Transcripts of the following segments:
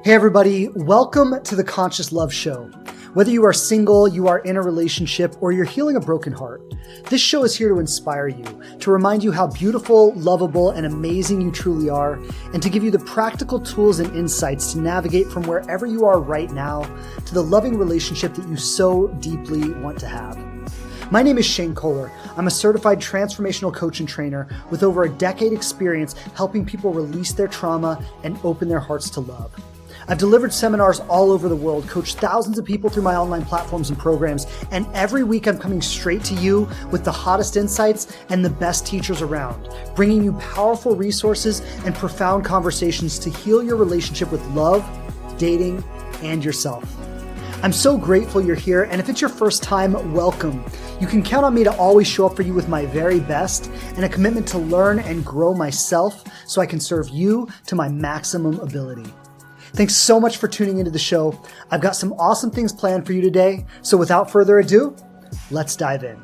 Hey everybody, welcome to the Conscious Love Show. Whether you are single, you are in a relationship, or you're healing a broken heart, this show is here to inspire you, to remind you how beautiful, lovable, and amazing you truly are, and to give you the practical tools and insights to navigate from wherever you are right now to the loving relationship that you so deeply want to have. My name is Shane Kohler. I'm a certified transformational coach and trainer with over a decade experience helping people release their trauma and open their hearts to love. I've delivered seminars all over the world, coached thousands of people through my online platforms and programs, and every week I'm coming straight to you with the hottest insights and the best teachers around, bringing you powerful resources and profound conversations to heal your relationship with love, dating, and yourself. I'm so grateful you're here, and if it's your first time, welcome. You can count on me to always show up for you with my very best and a commitment to learn and grow myself so I can serve you to my maximum ability. Thanks so much for tuning into the show. I've got some awesome things planned for you today. So without further ado, let's dive in.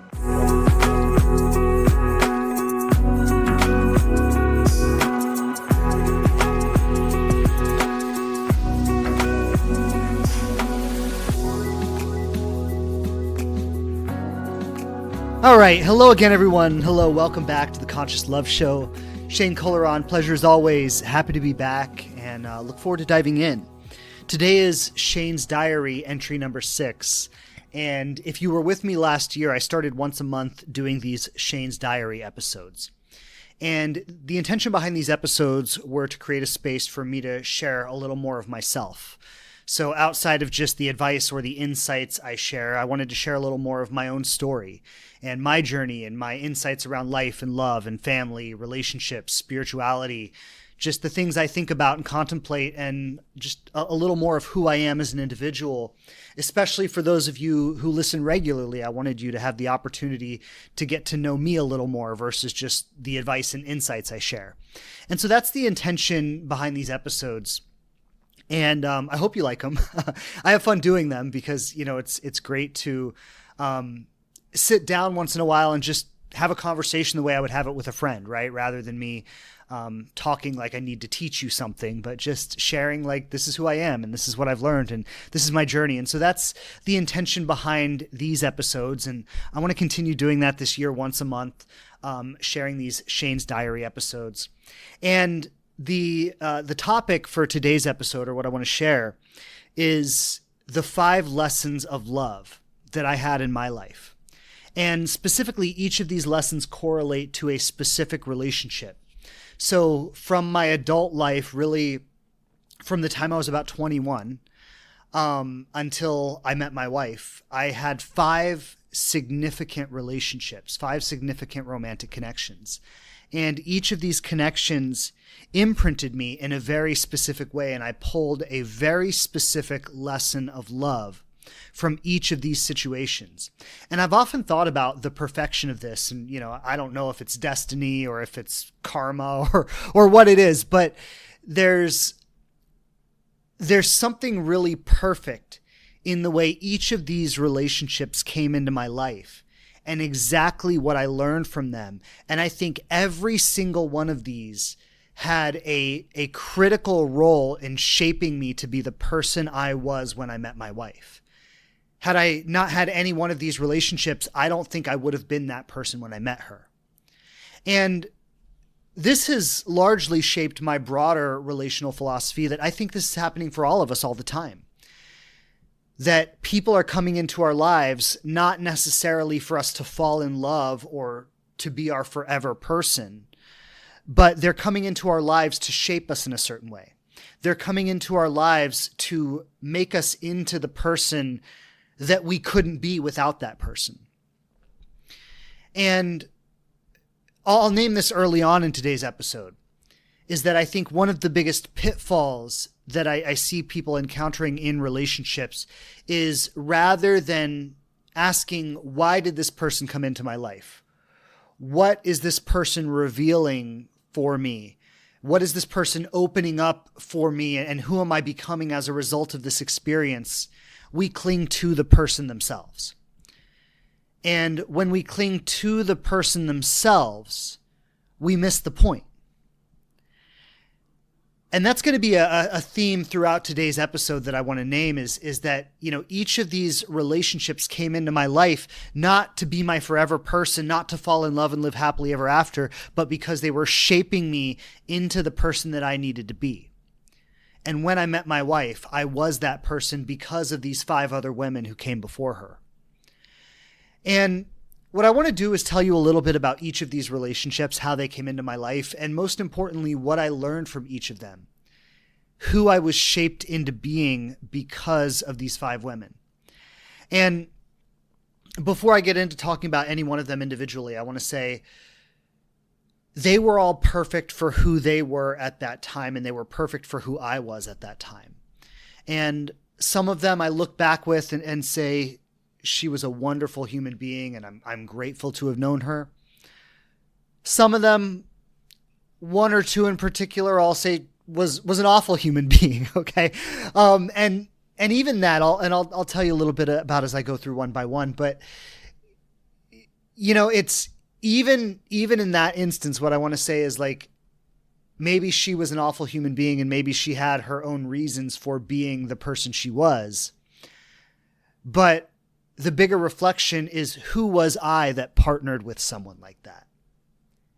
All right. Hello again, everyone. Hello. Welcome back to the Conscious Love Show. Shane Kohler on. Pleasure as always. Happy to be back and look forward to diving in. Today is Shane's Diary entry number 6. And if you were with me last year, I started once a month doing these Shane's Diary episodes. And the intention behind these episodes were to create a space for me to share a little more of myself. So outside of just the advice or the insights I share, I wanted to share a little more of my own story and my journey and my insights around life and love and family, relationships, spirituality, just the things I think about and contemplate, and just a little more of who I am as an individual. Especially for those of you who listen regularly, I wanted you to have the opportunity to get to know me a little more versus just the advice and insights I share. And so that's the intention behind these episodes. And I hope you like them. I have fun doing them because, you know, it's great to sit down once in a while and just have a conversation the way I would have it with a friend, right? Rather than me talking like I need to teach you something, but just sharing like, this is who I am and this is what I've learned and this is my journey. And so that's the intention behind these episodes. And I want to continue doing that this year once a month, sharing these Shane's Diary episodes. And the topic for today's episode, or what I want to share, is the 5 lessons of love that I had in my life. And specifically, each of these lessons correlate to a specific relationship. So from my adult life, really from the time I was about 21 until I met my wife, I had 5 significant relationships, 5 significant romantic connections. And each of these connections imprinted me in a very specific way, and I pulled a very specific lesson of love from each of these situations. And I've often thought about the perfection of this, and, you know, I don't know if it's destiny or if it's karma or what it is, but there's something really perfect in the way each of these relationships came into my life and exactly what I learned from them. And I think every single one of these had a critical role in shaping me to be the person I was when I met my wife. Had I not had any one of these relationships, I don't think I would have been that person when I met her. And this has largely shaped my broader relational philosophy that I think this is happening for all of us all the time. That people are coming into our lives not necessarily for us to fall in love or to be our forever person, but they're coming into our lives to shape us in a certain way. They're coming into our lives to make us into the person that we couldn't be without that person. And I'll name this early on in today's episode, is that I think one of the biggest pitfalls that I see people encountering in relationships is, rather than asking, why did this person come into my life? What is this person revealing for me? What is this person opening up for me? And who am I becoming as a result of this experience? We cling to the person themselves. And when we cling to the person themselves, we miss the point. And that's going to be a theme throughout today's episode that I want to name is that, each of these relationships came into my life, not to be my forever person, not to fall in love and live happily ever after, but because they were shaping me into the person that I needed to be. And when I met my wife, I was that person because of these 5 other women who came before her. And what I want to do is tell you a little bit about each of these relationships, how they came into my life, and most importantly, what I learned from each of them, who I was shaped into being because of these 5 women. And before I get into talking about any one of them individually, I want to say they were all perfect for who they were at that time, and they were perfect for who I was at that time. And some of them I look back with and say, she was a wonderful human being, and I'm grateful to have known her. Some of them, 1 or 2 in particular, I'll say was an awful human being. Okay. And even that I'll tell you a little bit about as I go through one by one, but it's even in that instance, what I want to say is like, maybe she was an awful human being and maybe she had her own reasons for being the person she was. But the bigger reflection is, who was I that partnered with someone like that?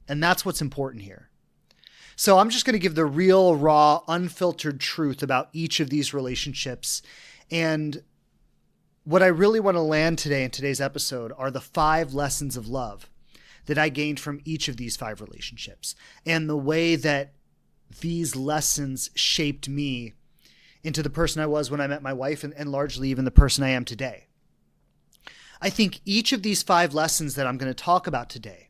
And that's what's important here. So I'm just going to give the real, raw, unfiltered truth about each of these relationships. And what I really want to land today in today's episode are the 5 lessons of love that I gained from each of these 5 relationships, and the way that these lessons shaped me into the person I was when I met my wife, and largely even the person I am today. I think each of these 5 lessons that I'm going to talk about today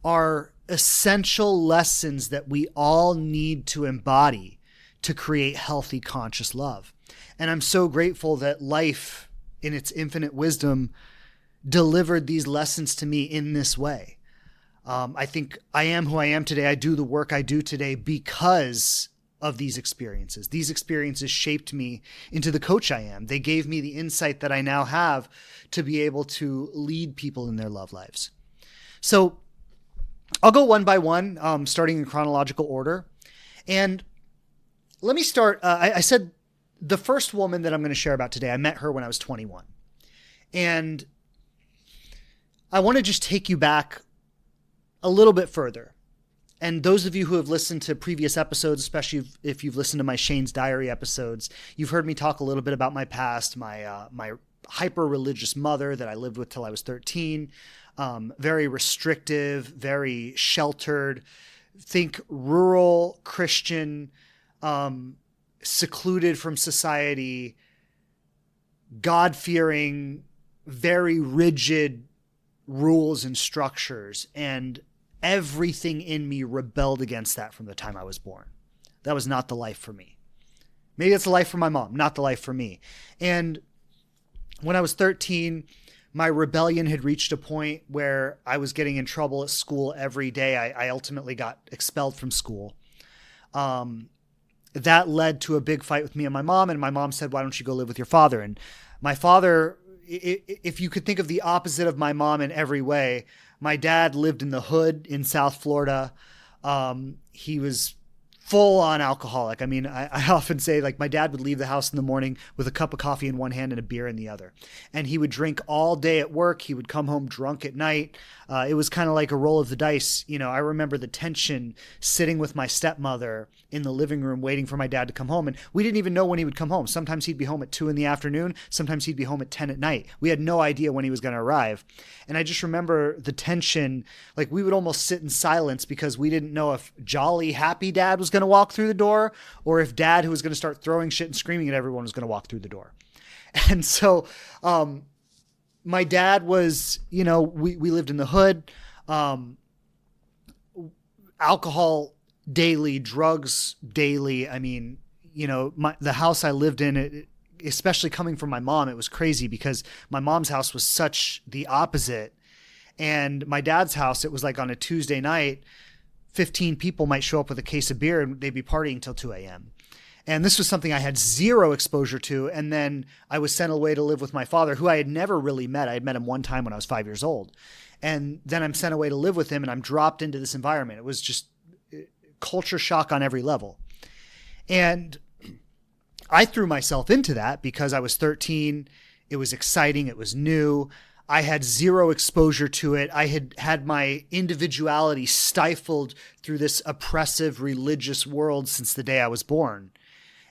are essential lessons that we all need to embody to create healthy, conscious love. And I'm so grateful that life, in its infinite wisdom, delivered these lessons to me in this way. I think I am who I am today. I do the work I do today because of these experiences. These experiences shaped me into the coach I am. They gave me the insight that I now have to be able to lead people in their love lives. So I'll go one by one, starting in chronological order. And let me start. I said the first woman that I'm going to share about today, I met her when I was 21. And I want to just take you back a little bit further. And those of you who have listened to previous episodes, especially if you've listened to my Shane's Diary episodes, you've heard me talk a little bit about my past, my hyper-religious mother that I lived with till I was 13, very restrictive, very sheltered, think rural Christian, secluded from society, God-fearing, very rigid rules and structures, and everything in me rebelled against that from the time I was born. That was not the life for me. Maybe it's the life for my mom, not the life for me. And when I was 13, my rebellion had reached a point where I was getting in trouble at school every day. I ultimately got expelled from school. That led to a big fight with me and my mom said, "Why don't you go live with your father?" And my father, if you could think of the opposite of my mom in every way, my dad lived in the hood in South Florida. He was full on alcoholic. I mean, I often say, like, my dad would leave the house in the morning with a cup of coffee in one hand and a beer in the other. And he would drink all day at work. He would come home drunk at night. It was kind of like a roll of the dice. You know, I remember the tension sitting with my stepmother in the living room waiting for my dad to come home. And we didn't even know when he would come home. Sometimes he'd be home at 2 p.m. Sometimes he'd be home at 10 at night. We had no idea when he was going to arrive. And I just remember the tension. Like, we would almost sit in silence because we didn't know if jolly, happy dad was going to walk through the door or if dad, who was going to start throwing shit and screaming at everyone, was going to walk through the door. And so my dad was, you know, we lived in the hood, alcohol daily, drugs daily. I mean, you know, the house I lived in, especially coming from my mom, it was crazy because my mom's house was such the opposite. And my dad's house, it was like on a Tuesday night, 15 people might show up with a case of beer and they'd be partying till 2 a.m. And this was something I had zero exposure to. And then I was sent away to live with my father, who I had never really met. I had met him one time when I was 5 years old. And then I'm sent away to live with him and I'm dropped into this environment. It was just culture shock on every level. And I threw myself into that because I was 13. It was exciting. It was new. I had zero exposure to it. I had had my individuality stifled through this oppressive religious world since the day I was born.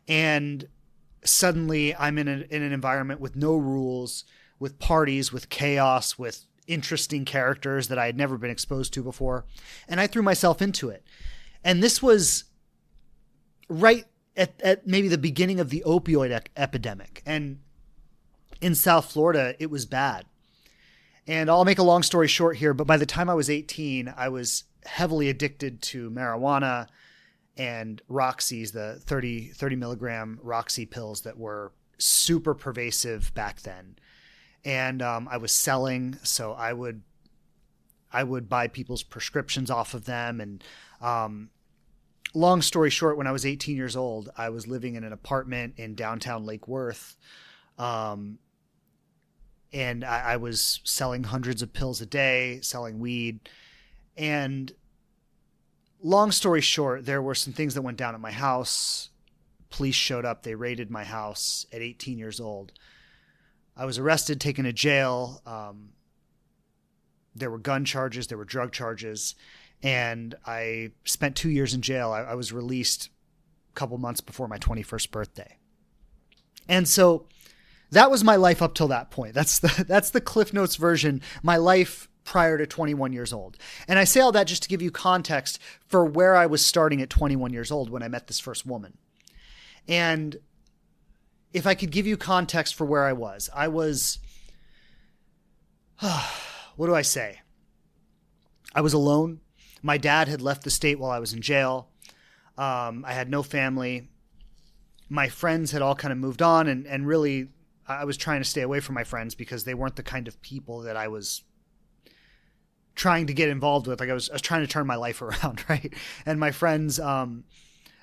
And suddenly I'm in an environment with no rules, with parties, with chaos, with interesting characters that I had never been exposed to before. And I threw myself into it. And this was right at maybe the beginning of the opioid epidemic. And in South Florida, it was bad. And I'll make a long story short here, but by the time I was 18, I was heavily addicted to marijuana and Roxy's, the 30 milligram Roxy pills that were super pervasive back then. And I was selling, so I would buy people's prescriptions off of them. And long story short, when I was 18 years old, I was living in an apartment in downtown Lake Worth. And I was selling hundreds of pills a day, selling weed. And long story short, there were some things that went down at my house. Police showed up. They raided my house at 18 years old. I was arrested, taken to jail. There were gun charges. There were drug charges. And I spent 2 years in jail. I was released a couple months before my 21st birthday. And so that was my life up till that point. That's the Cliff Notes version, my life prior to 21 years old. And I say all that just to give you context for where I was starting at 21 years old when I met this first woman. And if I could give you context for where I was, what do I say? I was alone. My dad had left the state while I was in jail. I had no family. My friends had all kind of moved on, and really I was trying to stay away from my friends because they weren't the kind of people that I was trying to get involved with. Like I was trying to turn my life around, right? And my friends,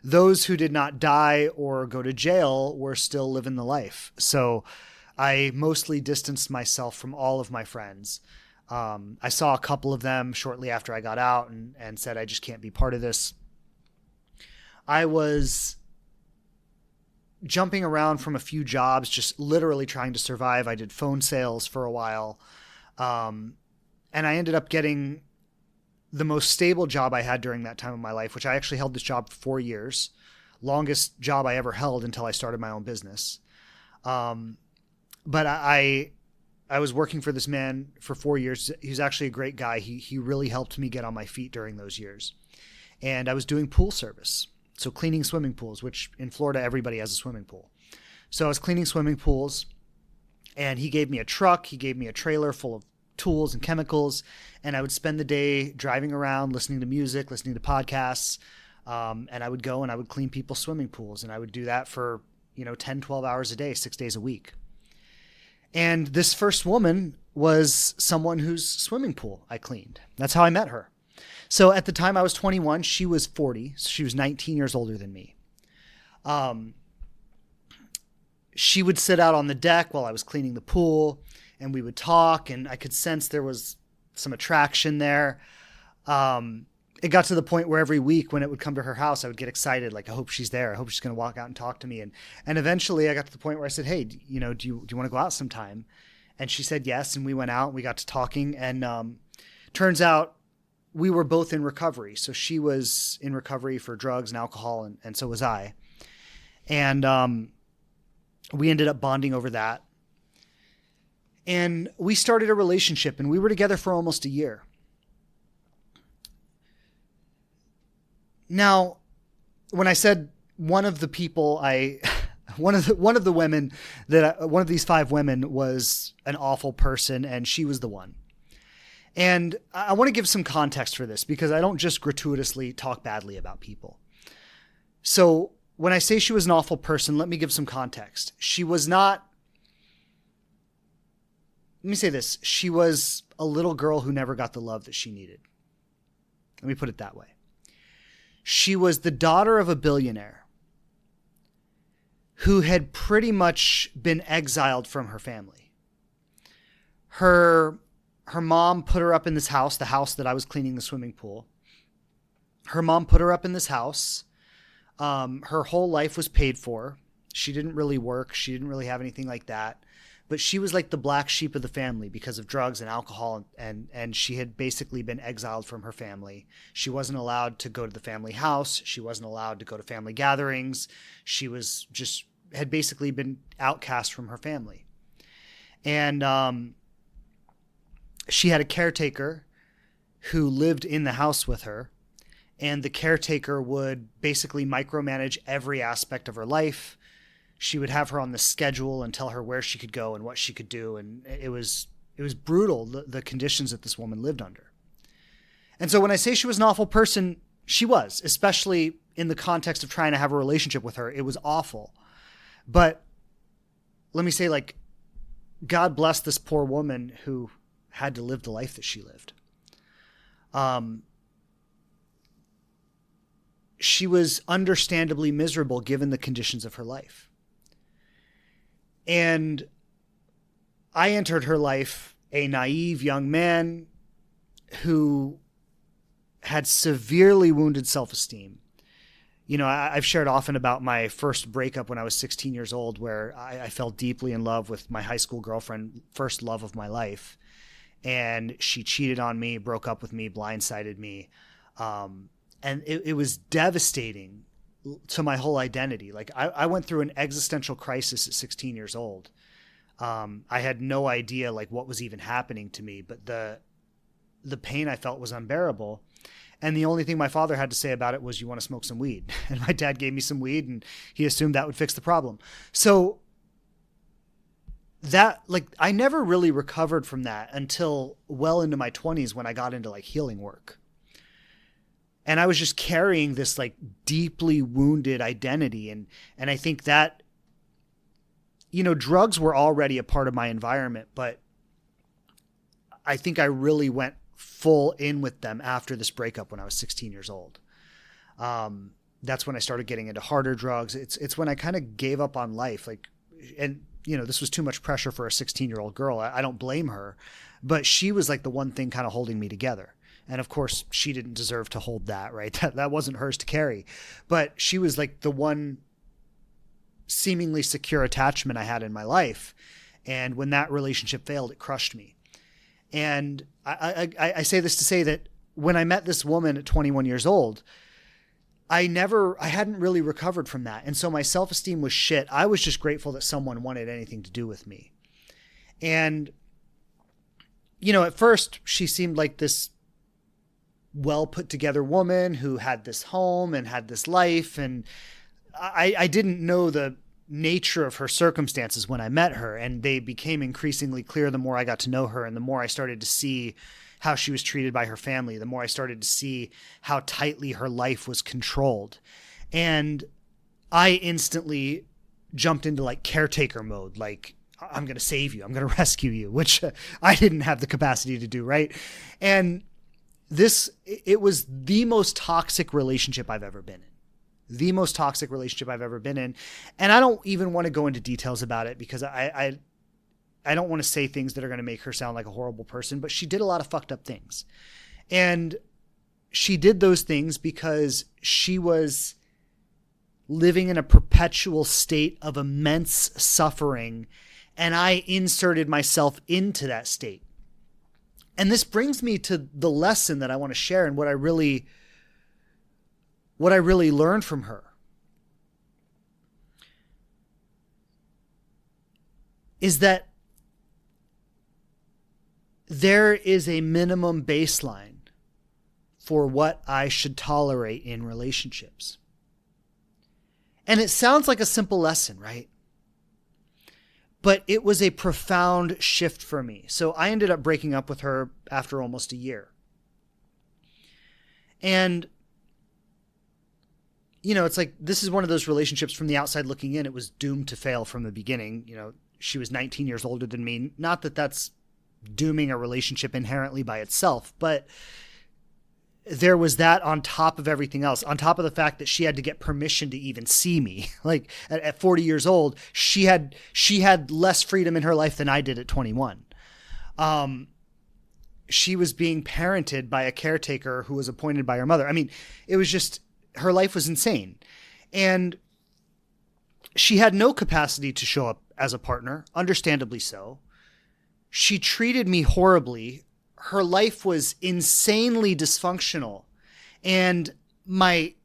those who did not die or go to jail were still living the life. So I mostly distanced myself from all of my friends. I saw a couple of them shortly after I got out and said, I just can't be part of this. I was jumping around from a few jobs, just literally trying to survive. I did phone sales for a while. And I ended up getting the most stable job I had during that time of my life, which I actually held this job for 4 years, longest job I ever held until I started my own business. But I was working for this man for 4 years. He's actually a great guy. He really helped me get on my feet during those years. And I was doing pool service. So cleaning swimming pools, which in Florida, everybody has a swimming pool. So I was cleaning swimming pools, and he gave me a truck. He gave me a trailer full of tools and chemicals. And I would spend the day driving around, listening to music, listening to podcasts. And I would go and I would clean people's swimming pools. And I would do that for, 10, 12 hours a day, 6 days a week. And this first woman was someone whose swimming pool I cleaned. That's how I met her. So at the time I was 21, she was 40. So she was 19 years older than me. She would sit out on the deck while I was cleaning the pool, and we would talk, and I could sense there was some attraction there. It got to the point where every week when it would come to her house, I would get excited. Like, I hope she's there. I hope she's going to walk out and talk to me. And eventually I got to the point where I said, hey, do you want to go out sometime? And she said yes. And we went out and we got to talking. And turns out we were both in recovery. So she was in recovery for drugs and alcohol, and so was I. And we ended up bonding over that. And we started a relationship, and we were together for almost a year. Now, when I said one of the people one of the women one of these 5 women was an awful person, and she was the one. And I want to give some context for this because I don't just gratuitously talk badly about people. So when I say she was an awful person, let me give some context. She was not, let me say this. She was a little girl who never got the love that she needed. Let me put it that way. She was the daughter of a billionaire who had pretty much been exiled from her family. Her mom put her up in this house, the house that I was cleaning the swimming pool. Her mom put her up in this house. Her whole life was paid for. She didn't really work. She didn't really have anything like that. But she was like the black sheep of the family because of drugs and alcohol, and she had basically been exiled from her family. She wasn't allowed to go to the family house. She wasn't allowed to go to family gatherings. She was just had basically been outcast from her family. And she had a caretaker who lived in the house with her, and the caretaker would basically micromanage every aspect of her life. She would have her on the schedule and tell her where she could go and what she could do. And it was brutal, the conditions that this woman lived under. And so when I say she was an awful person, she was, especially in the context of trying to have a relationship with her. It was awful. But let me say, like, God bless this poor woman who had to live the life that she lived. She was understandably miserable given the conditions of her life. And I entered her life a naive young man who had severely wounded self-esteem. You know, I've shared often about my first breakup when I was 16 years old, where I fell deeply in love with my high school girlfriend, first love of my life. And she cheated on me, broke up with me, blindsided me. And it was devastating to my whole identity. Like I went through an existential crisis at 16 years old. I had no idea like what was even happening to me, but the pain I felt was unbearable. And the only thing my father had to say about it was, "You want to smoke some weed?" And my dad gave me some weed, and he assumed that would fix the problem. So that, like, I never really recovered from that until well into my 20s when I got into like healing work. And I was just carrying this like deeply wounded identity. And I think that, you know, drugs were already a part of my environment, but I think I really went full in with them after this breakup when I was 16 years old. That's when I started getting into harder drugs. It's when I kind of gave up on life. Like, and you know, this was too much pressure for a 16-year-old girl. I don't blame her, but she was like the one thing kind of holding me together. And of course she didn't deserve to hold that, right? That wasn't hers to carry, but she was like the one seemingly secure attachment I had in my life. And when that relationship failed, it crushed me. And I say this to say that when I met this woman at 21 years old, I hadn't really recovered from that. And so my self-esteem was shit. I was just grateful that someone wanted anything to do with me. And, you know, at first she seemed like this well put together woman who had this home and had this life. And I didn't know the nature of her circumstances when I met her, and they became increasingly clear the more I got to know her, and the more I started to see how she was treated by her family, the more I started to see how tightly her life was controlled. And I instantly jumped into like caretaker mode, like, I'm going to save you, I'm going to rescue you, which I didn't have the capacity to do, right? And it was the most toxic relationship I've ever been in. The most toxic relationship I've ever been in. And I don't even want to go into details about it because I don't want to say things that are going to make her sound like a horrible person, but she did a lot of fucked up things. And she did those things because she was living in a perpetual state of immense suffering. And I inserted myself into that state. And this brings me to the lesson that I want to share and what I really learned from her is that there is a minimum baseline for what I should tolerate in relationships. And it sounds like a simple lesson, right? But it was a profound shift for me. So I ended up breaking up with her after almost a year. And, you know, it's like, this is one of those relationships from the outside looking in. It was doomed to fail from the beginning. You know, she was 19 years older than me. Not that that's dooming a relationship inherently by itself, but there was that on top of everything else, on top of the fact that she had to get permission to even see me. Like at 40 years old, she had less freedom in her life than I did at 21. She was being parented by a caretaker who was appointed by her mother. I mean, it was just, her life was insane. And she had no capacity to show up as a partner, understandably so. She treated me horribly. Her life was insanely dysfunctional. And my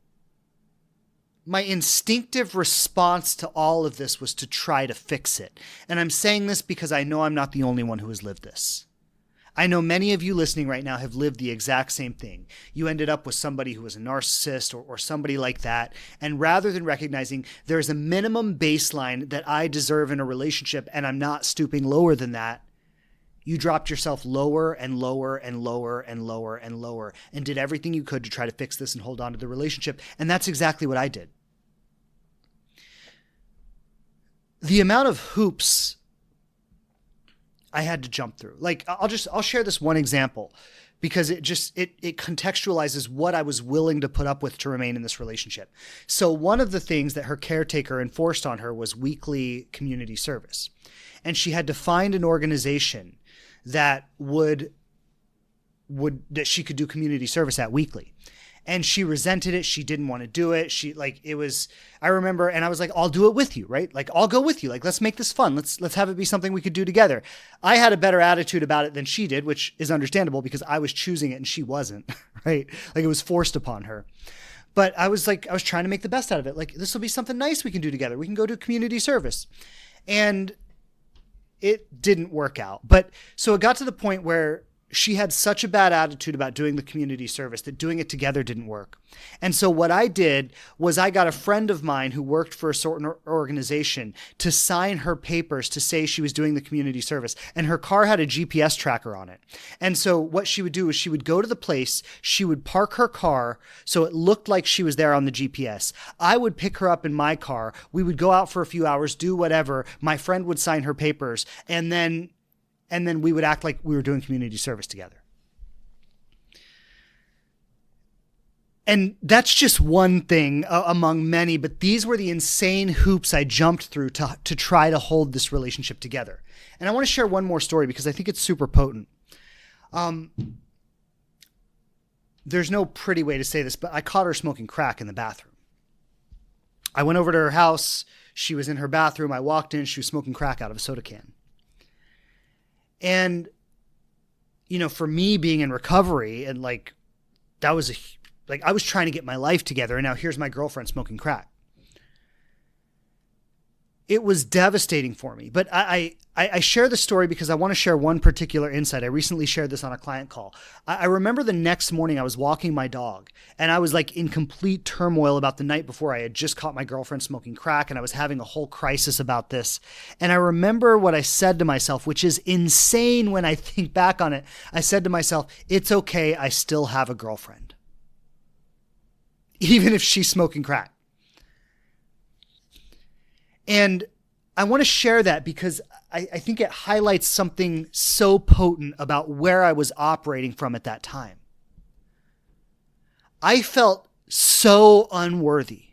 instinctive response to all of this was to try to fix it. And I'm saying this because I know I'm not the only one who has lived this. I know many of you listening right now have lived the exact same thing. You ended up with somebody who was a narcissist or somebody like that. And rather than recognizing there's a minimum baseline that I deserve in a relationship and I'm not stooping lower than that, you dropped yourself lower and lower and lower and lower and lower and did everything you could to try to fix this and hold on to the relationship. And that's exactly what I did. The amount of hoops I had to jump through. Like I'll share this one example because it contextualizes what I was willing to put up with to remain in this relationship. So one of the things that her caretaker enforced on her was weekly community service. And she had to find an organization that that she could do community service at weekly. And she resented it. She didn't want to do it. I remember, and I was like, I'll do it with you, right? Like, I'll go with you. Like, let's make this fun. Let's have it be something we could do together. I had a better attitude about it than she did, which is understandable because I was choosing it and she wasn't, right? Like it was forced upon her. But I was trying to make the best out of it. Like, this will be something nice we can do together. We can go do community service. And it didn't work out. But so it got to the point where she had such a bad attitude about doing the community service that doing it together didn't work. And so what I did was I got a friend of mine who worked for a certain organization to sign her papers to say she was doing the community service. And her car had a GPS tracker on it. And so what she would do is she would go to the place, she would park her car so it looked like she was there on the GPS. I would pick her up in my car. We would go out for a few hours, do whatever. My friend would sign her papers, and then we would act like we were doing community service together. And that's just one thing among many, but these were the insane hoops I jumped through to try to hold this relationship together. And I want to share one more story because I think it's super potent. There's no pretty way to say this, but I caught her smoking crack in the bathroom. I went over to her house. She was in her bathroom. I walked in. She was smoking crack out of a soda can. And, for me being in recovery and I was trying to get my life together and now here's my girlfriend smoking crack. It was devastating for me, but I share the story because I want to share one particular insight. I recently shared this on a client call. I remember the next morning I was walking my dog and I was in complete turmoil about the night before. I had just caught my girlfriend smoking crack and I was having a whole crisis about this. And I remember what I said to myself, which is insane when I think back on it. I said to myself, it's okay. I still have a girlfriend, even if she's smoking crack. And I want to share that because I think it highlights something so potent about where I was operating from at that time. I felt so unworthy.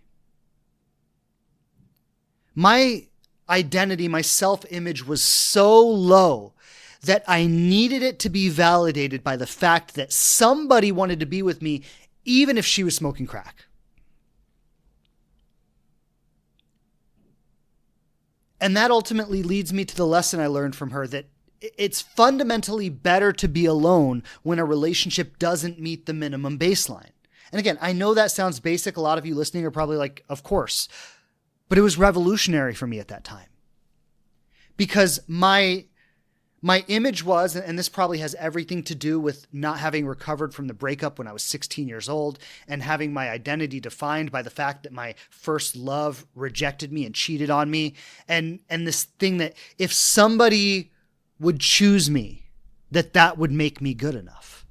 My identity, my self-image was so low that I needed it to be validated by the fact that somebody wanted to be with me, even if she was smoking crack. And that ultimately leads me to the lesson I learned from her, that it's fundamentally better to be alone when a relationship doesn't meet the minimum baseline. And again, I know that sounds basic. A lot of you listening are probably like, of course. But it was revolutionary for me at that time. Because my image was, and this probably has everything to do with not having recovered from the breakup when I was 16 years old and having my identity defined by the fact that my first love rejected me and cheated on me. And this thing that if somebody would choose me, that would make me good enough.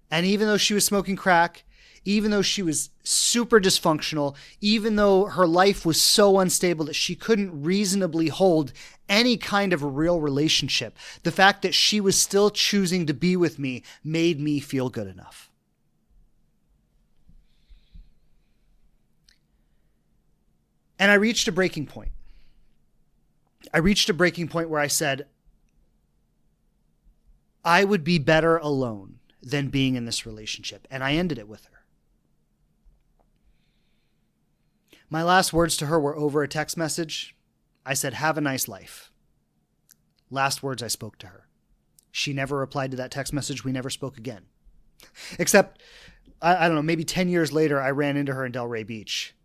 And even though she was smoking crack, even though she was super dysfunctional, even though her life was so unstable that she couldn't reasonably hold any kind of a real relationship, the fact that she was still choosing to be with me made me feel good enough. And I reached a breaking point. I reached a breaking point where I said, I would be better alone than being in this relationship. And I ended it with her. My last words to her were over a text message. I said, "Have a nice life." Last words I spoke to her. She never replied to that text message. We never spoke again. Except, I don't know, maybe 10 years later, I ran into her in Delray Beach.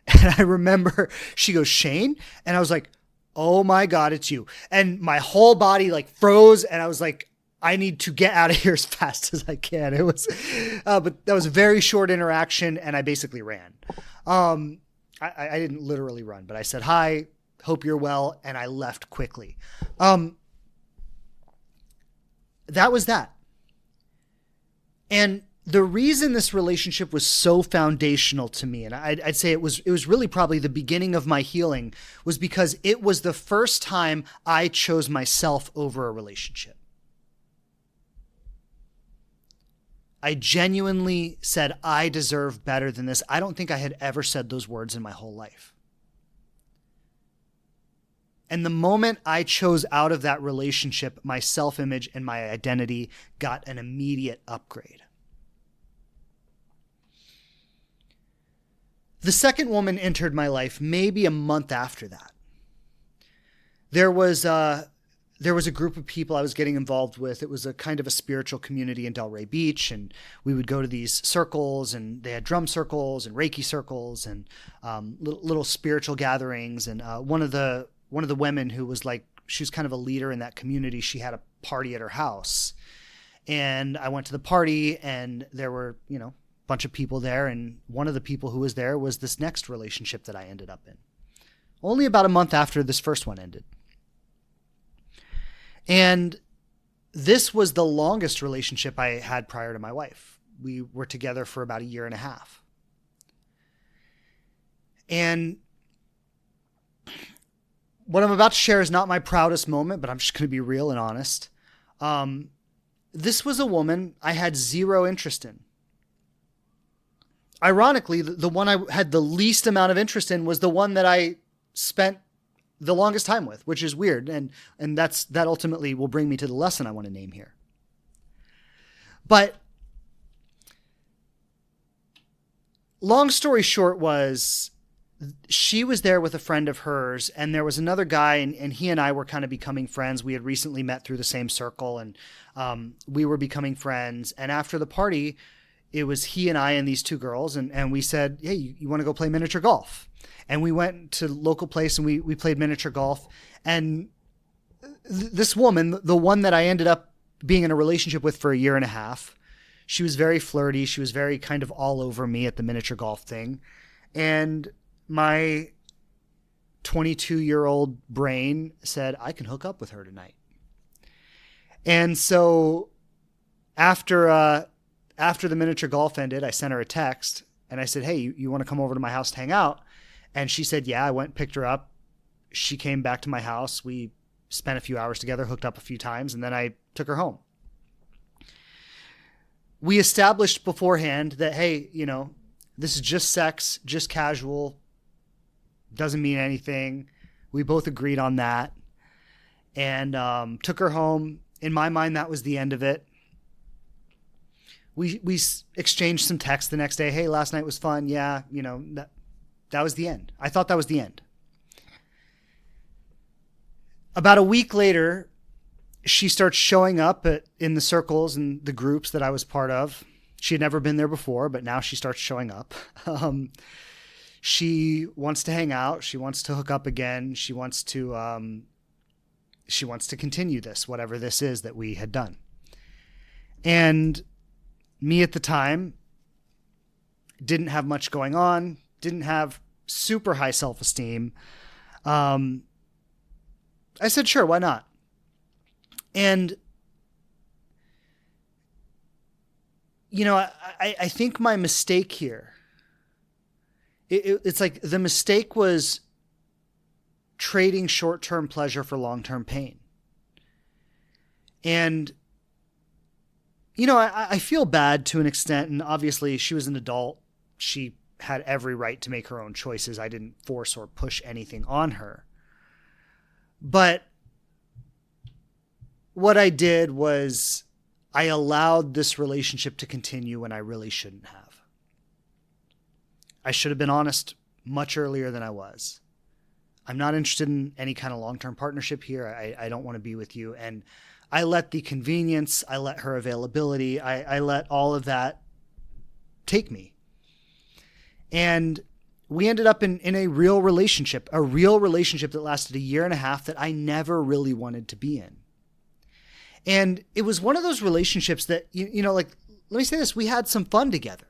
And I remember she goes, "Shane?" And I was like, "Oh my God, it's you." And my whole body like froze. And I was like, I need to get out of here as fast as I can. It was, but that was a very short interaction. And I basically ran. I didn't literally run, but I said, "Hi, hope you're well." And I left quickly. That was that. And the reason this relationship was so foundational to me, and I'd say it was really probably the beginning of my healing, was because it was the first time I chose myself over a relationship. I genuinely said, I deserve better than this. I don't think I had ever said those words in my whole life. And the moment I chose out of that relationship, my self-image and my identity got an immediate upgrade. The second woman entered my life maybe a month after that. There was a group of people I was getting involved with. It was a kind of a spiritual community in Delray Beach, and we would go to these circles, and they had drum circles and Reiki circles and little spiritual gatherings. And one of the women who was like, she was kind of a leader in that community, she had a party at her house. And I went to the party, and there were, bunch of people there, and one of the people who was there was this next relationship that I ended up in. Only about a month after this first one ended. And this was the longest relationship I had prior to my wife. We were together for about 1.5 years. And what I'm about to share is not my proudest moment, but I'm just going to be real and honest. This was a woman I had zero interest in. Ironically, the one I had the least amount of interest in was the one that I spent the longest time with, which is weird. And that ultimately will bring me to the lesson I want to name here. But long story short was, she was there with a friend of hers, and there was another guy, and he and I were kind of becoming friends. We had recently met through the same circle, and we were becoming friends. And after the party, it was he and I and these two girls, and we said, "Hey, you want to go play miniature golf?" And we went to the local place, and we played miniature golf. And this woman, the one that I ended up being in a relationship with for 1.5 years, she was very flirty. She was very kind of all over me at the miniature golf thing. And my 22-year-old brain said, I can hook up with her tonight. And so after the miniature golf ended, I sent her a text, and I said, "Hey, you want to come over to my house to hang out?" And she said, yeah. I went and picked her up. She came back to my house. We spent a few hours together, hooked up a few times, and then I took her home. We established beforehand that, hey, this is just sex, just casual, doesn't mean anything. We both agreed on that, and took her home. In my mind, that was the end of it. We exchanged some texts the next day. "Hey, last night was fun." Yeah, that was the end. I thought that was the end. About a week later, she starts showing up in the circles and the groups that I was part of. She had never been there before, but now she starts showing up. She wants to hang out. She wants to hook up again. She wants to continue this, whatever this is that we had done. And me at the time didn't have much going on, didn't have super high self-esteem. I said, sure, why not? And, I think my mistake here, it's like the mistake was trading short-term pleasure for long-term pain. And I feel bad to an extent, and obviously she was an adult. She had every right to make her own choices. I didn't force or push anything on her. But what I did was I allowed this relationship to continue when I really shouldn't have. I should have been honest much earlier than I was. I'm not interested in any kind of long-term partnership here. I don't want to be with you. And I let the convenience, I let her availability, I let all of that take me. And we ended up in a real relationship that lasted a year and a half that I never really wanted to be in. And it was one of those relationships that, like, let me say this, we had some fun together.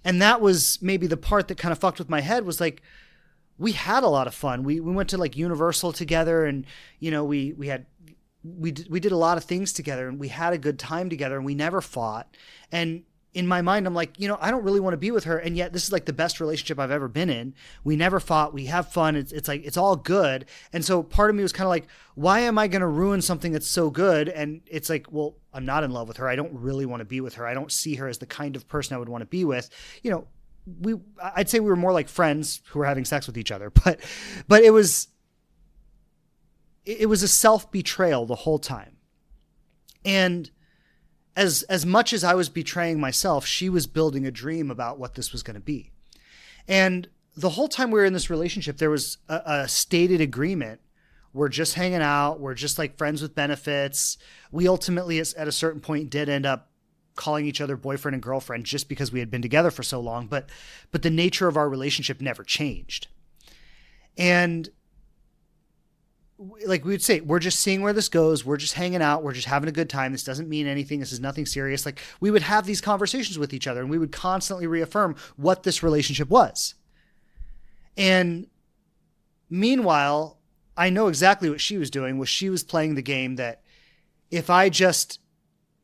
And that was maybe the part that kind of fucked with my head, was like, we had a lot of fun. We went to like Universal together, and, we did a lot of things together, and we had a good time together, and we never fought. And in my mind, I'm like, I don't really want to be with her. And yet this is like the best relationship I've ever been in. We never fought. We have fun. It's like, it's all good. And so part of me was kind of like, why am I going to ruin something that's so good? And it's like, well, I'm not in love with her. I don't really want to be with her. I don't see her as the kind of person I would want to be with. I'd say we were more like friends who were having sex with each other, but it was a self-betrayal the whole time. And as much as I was betraying myself, she was building a dream about what this was going to be. And the whole time we were in this relationship, there was a stated agreement. We're just hanging out. We're just like friends with benefits. We ultimately, at a certain point, did end up calling each other boyfriend and girlfriend just because we had been together for so long. But the nature of our relationship never changed. And like we would say, we're just seeing where this goes. We're just hanging out. We're just having a good time. This doesn't mean anything. This is nothing serious. Like, we would have these conversations with each other, and we would constantly reaffirm what this relationship was. And meanwhile, I know exactly what she was doing. She was playing the game that if I just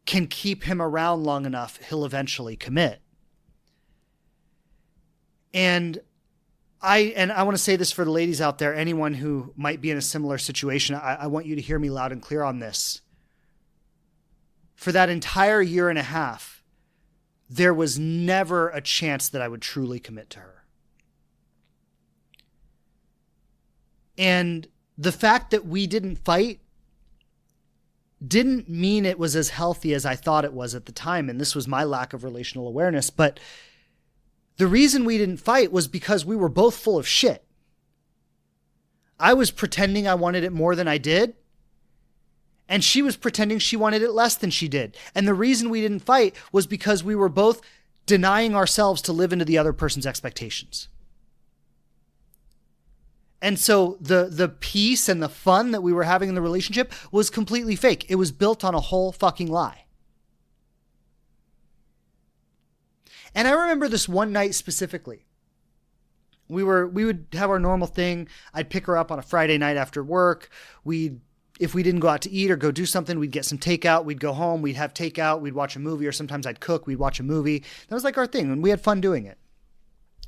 can keep him around long enough, he'll eventually commit. And I want to say this for the ladies out there, anyone who might be in a similar situation, I want you to hear me loud and clear on this. For that entire year and a half, there was never a chance that I would truly commit to her. And the fact that we didn't fight didn't mean it was as healthy as I thought it was at the time. And this was my lack of relational awareness. But the reason we didn't fight was because we were both full of shit. I was pretending I wanted it more than I did, and she was pretending she wanted it less than she did. And the reason we didn't fight was because we were both denying ourselves to live into the other person's expectations. And so the peace and the fun that we were having in the relationship was completely fake. It was built on a whole fucking lie. And I remember this one night specifically. We would have our normal thing. I'd pick her up on a Friday night after work. If we didn't go out to eat or go do something, we'd get some takeout. We'd go home. We'd have takeout. We'd watch a movie, or sometimes I'd cook. We'd watch a movie. That was like our thing, and we had fun doing it.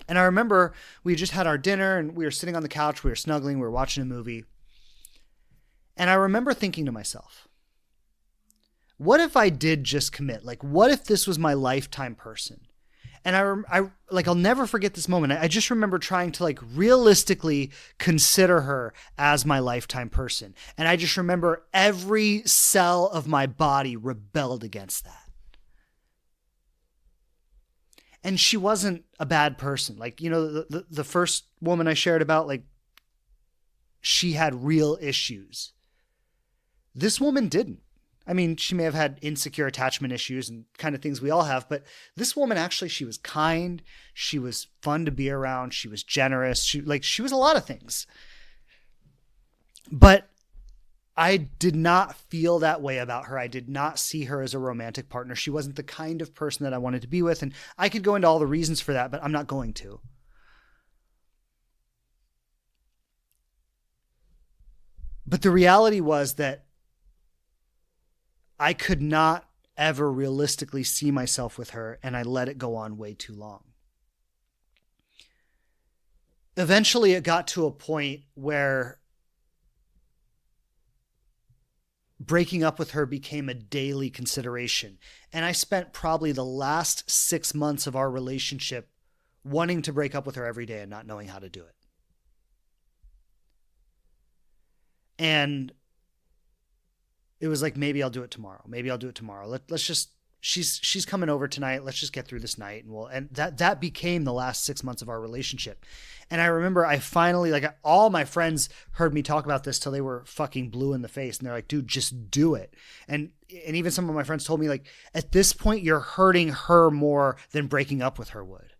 And I remember we just had our dinner, and we were sitting on the couch. We were snuggling. We were watching a movie. And I remember thinking to myself, what if I did just commit? Like, what if this was my lifetime person? And I'll never forget this moment. I just remember trying to like realistically consider her as my lifetime person. And I just remember every cell of my body rebelled against that. And she wasn't a bad person. Like, the first woman I shared about, like, she had real issues. This woman didn't. I mean, she may have had insecure attachment issues and kind of things we all have, but this woman actually, she was kind. She was fun to be around. She was generous. She was a lot of things. But I did not feel that way about her. I did not see her as a romantic partner. She wasn't the kind of person that I wanted to be with. And I could go into all the reasons for that, but I'm not going to. But the reality was that I could not ever realistically see myself with her, and I let it go on way too long. Eventually, it got to a point where breaking up with her became a daily consideration. And I spent probably the last 6 months of our relationship wanting to break up with her every day and not knowing how to do it. And it was like, maybe I'll do it tomorrow. Maybe I'll do it tomorrow. Let's just she's coming over tonight. Let's just get through this night. And that became the last 6 months of our relationship. And I remember I finally, like, all my friends heard me talk about this till they were fucking blue in the face. And they're like, dude, just do it. And even some of my friends told me, like, at this point, you're hurting her more than breaking up with her would.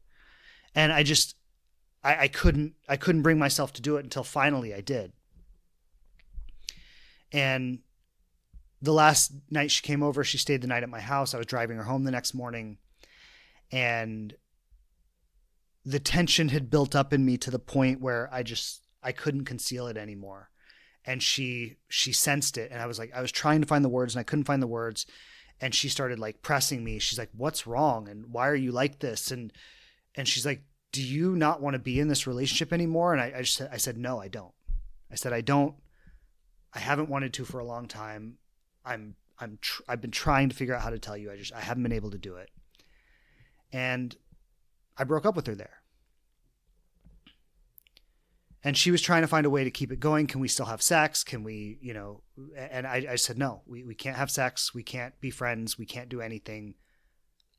And I couldn't bring myself to do it until finally I did. And the last night she came over, she stayed the night at my house. I was driving her home the next morning, and the tension had built up in me to the point where I couldn't conceal it anymore. And she sensed it. And I was trying to find the words and I couldn't find the words. And she started like pressing me. She's like, what's wrong? And why are you like this? And she's like, do you not want to be in this relationship anymore? And I said, no, I don't. I said, I haven't wanted to for a long time. I've been trying to figure out how to tell you. I haven't been able to do it. And I broke up with her there. And she was trying to find a way to keep it going. Can we still have sex? Can we, and I said, no, we can't have sex. We can't be friends. We can't do anything.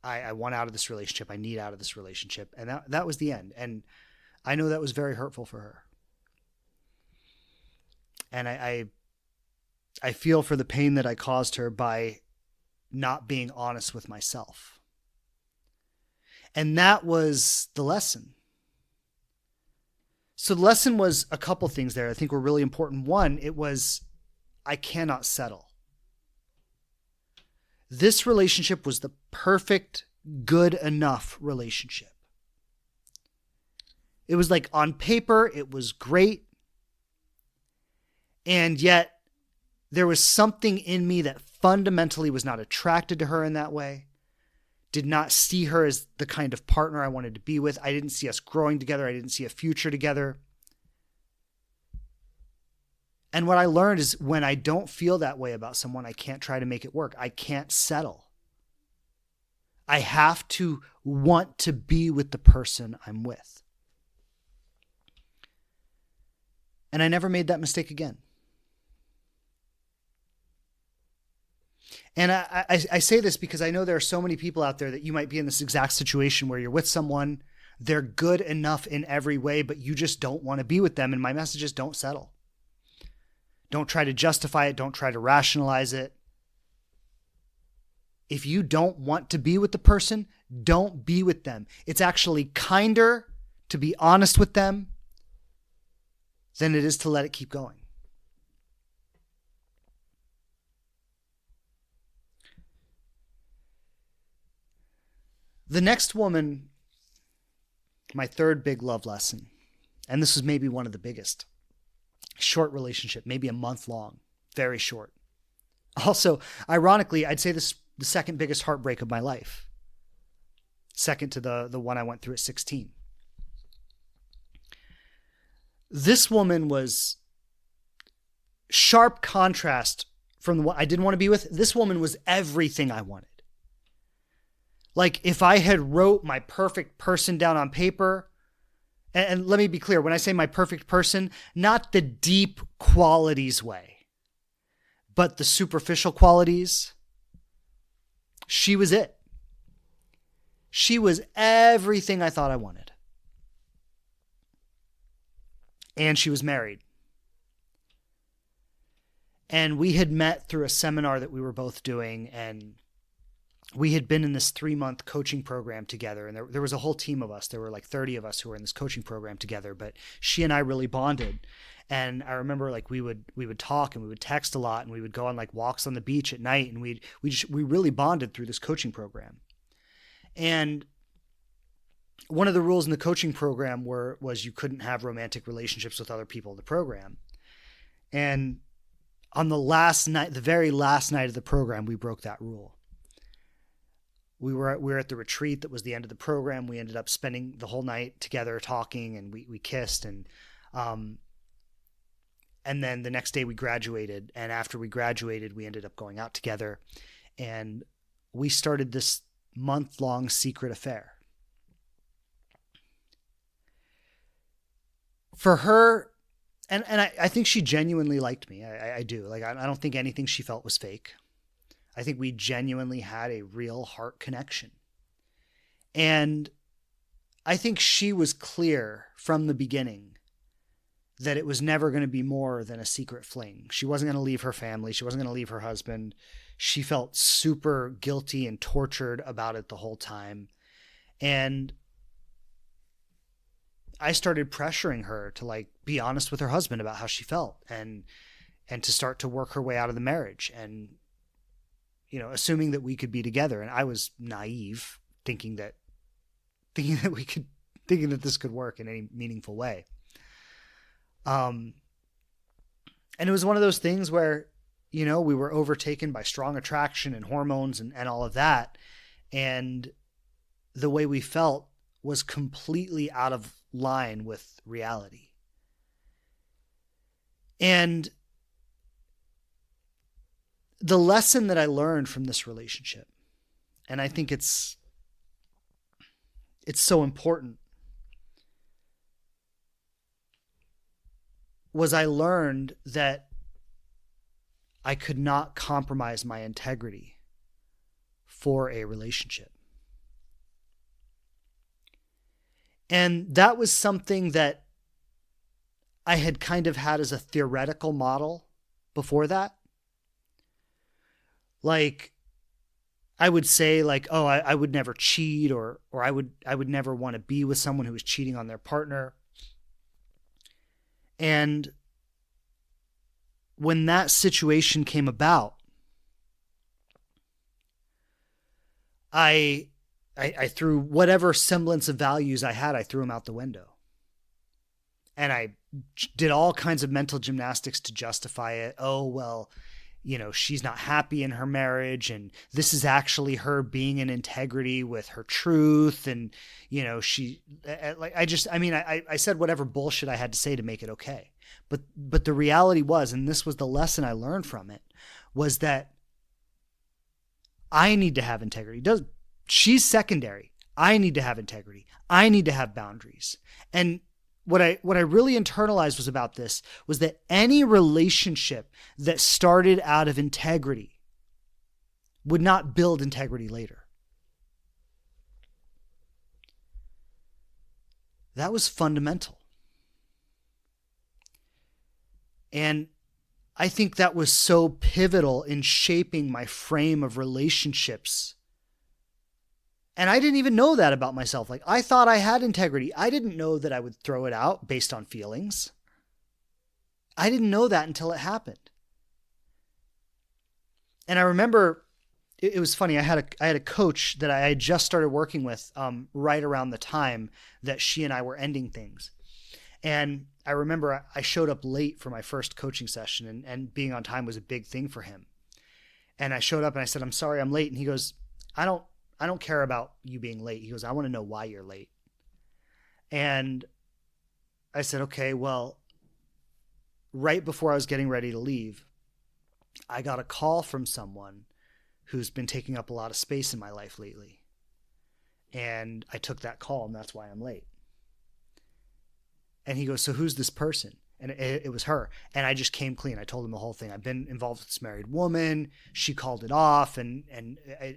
I want out of this relationship. I need out of this relationship. And that was the end. And I know that was very hurtful for her. And I feel for the pain that I caused her by not being honest with myself. And that was the lesson. So the lesson was a couple things there I think were really important. One, it was, I cannot settle. This relationship was the perfect, good enough relationship. It was like on paper, it was great. And yet there was something in me that fundamentally was not attracted to her in that way. Did not see her as the kind of partner I wanted to be with. I didn't see us growing together. I didn't see a future together. And what I learned is when I don't feel that way about someone, I can't try to make it work. I can't settle. I have to want to be with the person I'm with. And I never made that mistake again. And I say this because I know there are so many people out there that you might be in this exact situation where you're with someone, they're good enough in every way, but you just don't want to be with them. And my message is don't settle. Don't try to justify it. Don't try to rationalize it. If you don't want to be with the person, don't be with them. It's actually kinder to be honest with them than it is to let it keep going. The next woman, my third big love lesson, and this was maybe one of the biggest, short relationship, maybe a month long, very short. Also, ironically, I'd say this is the second biggest heartbreak of my life. Second to the one I went through at 16. This woman was sharp contrast from the one I didn't want to be with. This woman was everything I wanted. Like if I had wrote my perfect person down on paper, and let me be clear, when I say my perfect person, not the deep qualities way, but the superficial qualities, she was it. She was everything I thought I wanted. And she was married. And we had met through a seminar that we were both doing, and we had been in this 3-month coaching program together, and there was a whole team of us. There were like 30 of us who were in this coaching program together, but she and I really bonded. And I remember like we would talk and we would text a lot, and we would go on like walks on the beach at night, and we really bonded through this coaching program. And one of the rules in the coaching program was you couldn't have romantic relationships with other people in the program. And on the last night, the very last night of the program, we broke that rule. We were at the retreat that was the end of the program. We ended up spending the whole night together talking, and we kissed, and then the next day we graduated. And after we graduated, we ended up going out together, and we started this month-long secret affair. For her, and I think she genuinely liked me. I do. Like I don't think anything she felt was fake. I think we genuinely had a real heart connection. And I think she was clear from the beginning that it was never going to be more than a secret fling. She wasn't going to leave her family. She wasn't going to leave her husband. She felt super guilty and tortured about it the whole time. And I started pressuring her to like be honest with her husband about how she felt and to start to work her way out of the marriage and, you know, assuming that we could be together. And I was naive, thinking that this could work in any meaningful way. And it was one of those things where, you know, we were overtaken by strong attraction and hormones and all of that. And the way we felt was completely out of line with reality. And the lesson that I learned from this relationship, and I think it's so important, was I learned that I could not compromise my integrity for a relationship. And that was something that I had kind of had as a theoretical model before that. Like, I would say like, oh, I would never cheat, or I would never want to be with someone who was cheating on their partner. And when that situation came about, I threw whatever semblance of values I had, I threw them out the window. And I did all kinds of mental gymnastics to justify it. Oh, well, you know, she's not happy in her marriage, and this is actually her being in integrity with her truth. And, you know, I said whatever bullshit I had to say to make it okay. But the reality was, and this was the lesson I learned from it, was that I need to have integrity. She's secondary. I need to have integrity. I need to have boundaries. And what I really internalized was that any relationship that started out of integrity would not build integrity later. That was fundamental. And I think that was so pivotal in shaping my frame of relationships. And I didn't even know that about myself. Like, I thought I had integrity. I didn't know that I would throw it out based on feelings. I didn't know that until it happened. And I remember it was funny. I had a coach that I had just started working with right around the time that she and I were ending things. And I remember I showed up late for my first coaching session, and being on time was a big thing for him. And I showed up and I said, "I'm sorry I'm late." And he goes, I don't care about you being late. He goes, "I want to know why you're late." And I said, "Okay, well, right before I was getting ready to leave, I got a call from someone who's been taking up a lot of space in my life lately. And I took that call, and that's why I'm late." And he goes, "So who's this person?" And it was her. And I just came clean. I told him the whole thing. I've been involved with this married woman. She called it off, and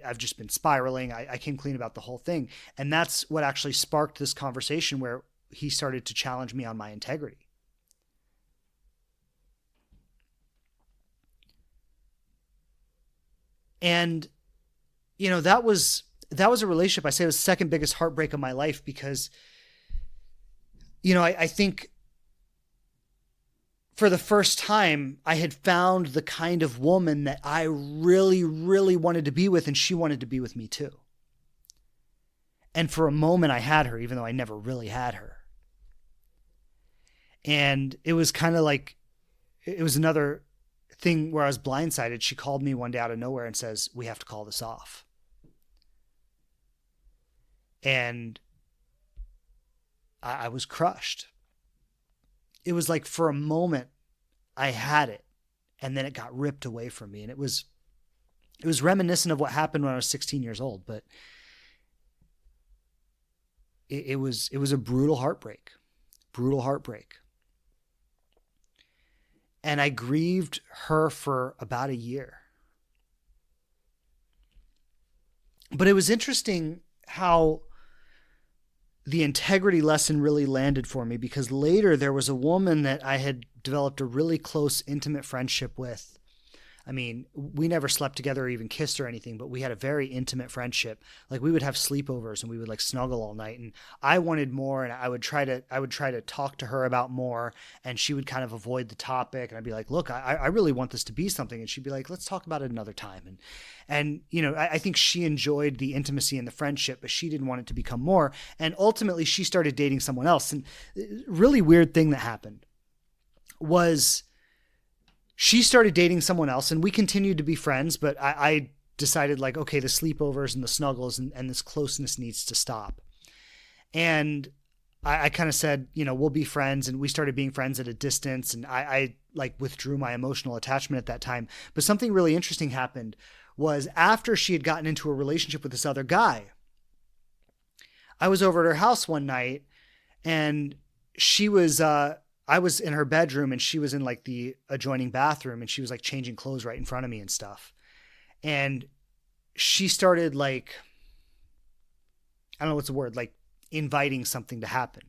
I've just been spiraling. I came clean about the whole thing. And that's what actually sparked this conversation where he started to challenge me on my integrity. And, you know, that was a relationship. I say it was the second biggest heartbreak of my life because, you know, I think for the first time, I had found the kind of woman that I really, really wanted to be with, and she wanted to be with me too. And for a moment, I had her, even though I never really had her. And it was kind of like, it was another thing where I was blindsided. She called me one day out of nowhere and says, "We have to call this off." And I was crushed. It was like for a moment I had it, and then it got ripped away from me. And it was reminiscent of what happened when I was 16 years old, but it was a brutal heartbreak. And I grieved her for about a year. But it was interesting how the integrity lesson really landed for me, because later there was a woman that I had developed a really close, intimate friendship with. I mean, we never slept together or even kissed or anything, but we had a very intimate friendship. Like, we would have sleepovers and we would like snuggle all night, and I wanted more, and I would try to talk to her about more, and she would kind of avoid the topic, and I'd be like, look, I really want this to be something. And she'd be like, let's talk about it another time. And I think she enjoyed the intimacy and the friendship, but she didn't want it to become more. And ultimately she started dating someone else. And really weird thing that happened was, she started dating someone else, and we continued to be friends, but I decided, like, okay, the sleepovers and the snuggles and this closeness needs to stop. And I kind of said, we'll be friends, and we started being friends at a distance, and I like withdrew my emotional attachment at that time. But something really interesting happened was, after she had gotten into a relationship with this other guy, I was over at her house one night, and I was in her bedroom, and she was in like the adjoining bathroom, and she was like changing clothes right in front of me and stuff. And she started, like, I don't know what's the word, like inviting something to happen.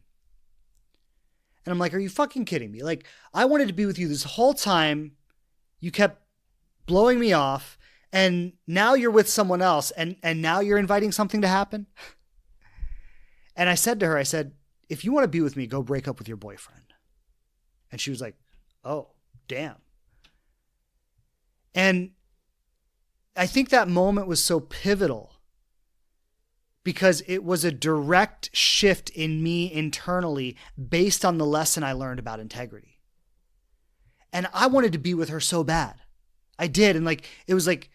And I'm like, are you fucking kidding me? Like, I wanted to be with you this whole time. You kept blowing me off, and now you're with someone else, and now you're inviting something to happen. And I said to her, if you want to be with me, go break up with your boyfriend. And she was like, oh, damn. And I think that moment was so pivotal, because it was a direct shift in me internally based on the lesson I learned about integrity. And I wanted to be with her so bad. I did. And like, it was like,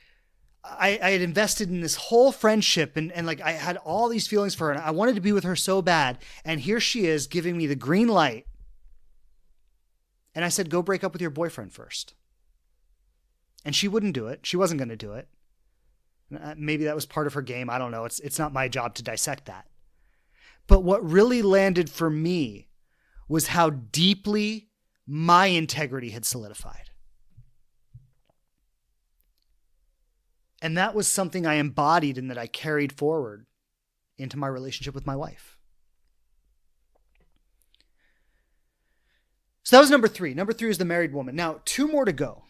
I had invested in this whole friendship, and like, I had all these feelings for her, and I wanted to be with her so bad. And here she is giving me the green light. And I said, go break up with your boyfriend first. And she wouldn't do it. She wasn't going to do it. Maybe that was part of her game. I don't know. It's not my job to dissect that. But what really landed for me was how deeply my integrity had solidified. And that was something I embodied and that I carried forward into my relationship with my wife. So that was number 3. Number 3 is the married woman. Now, 2 more to go.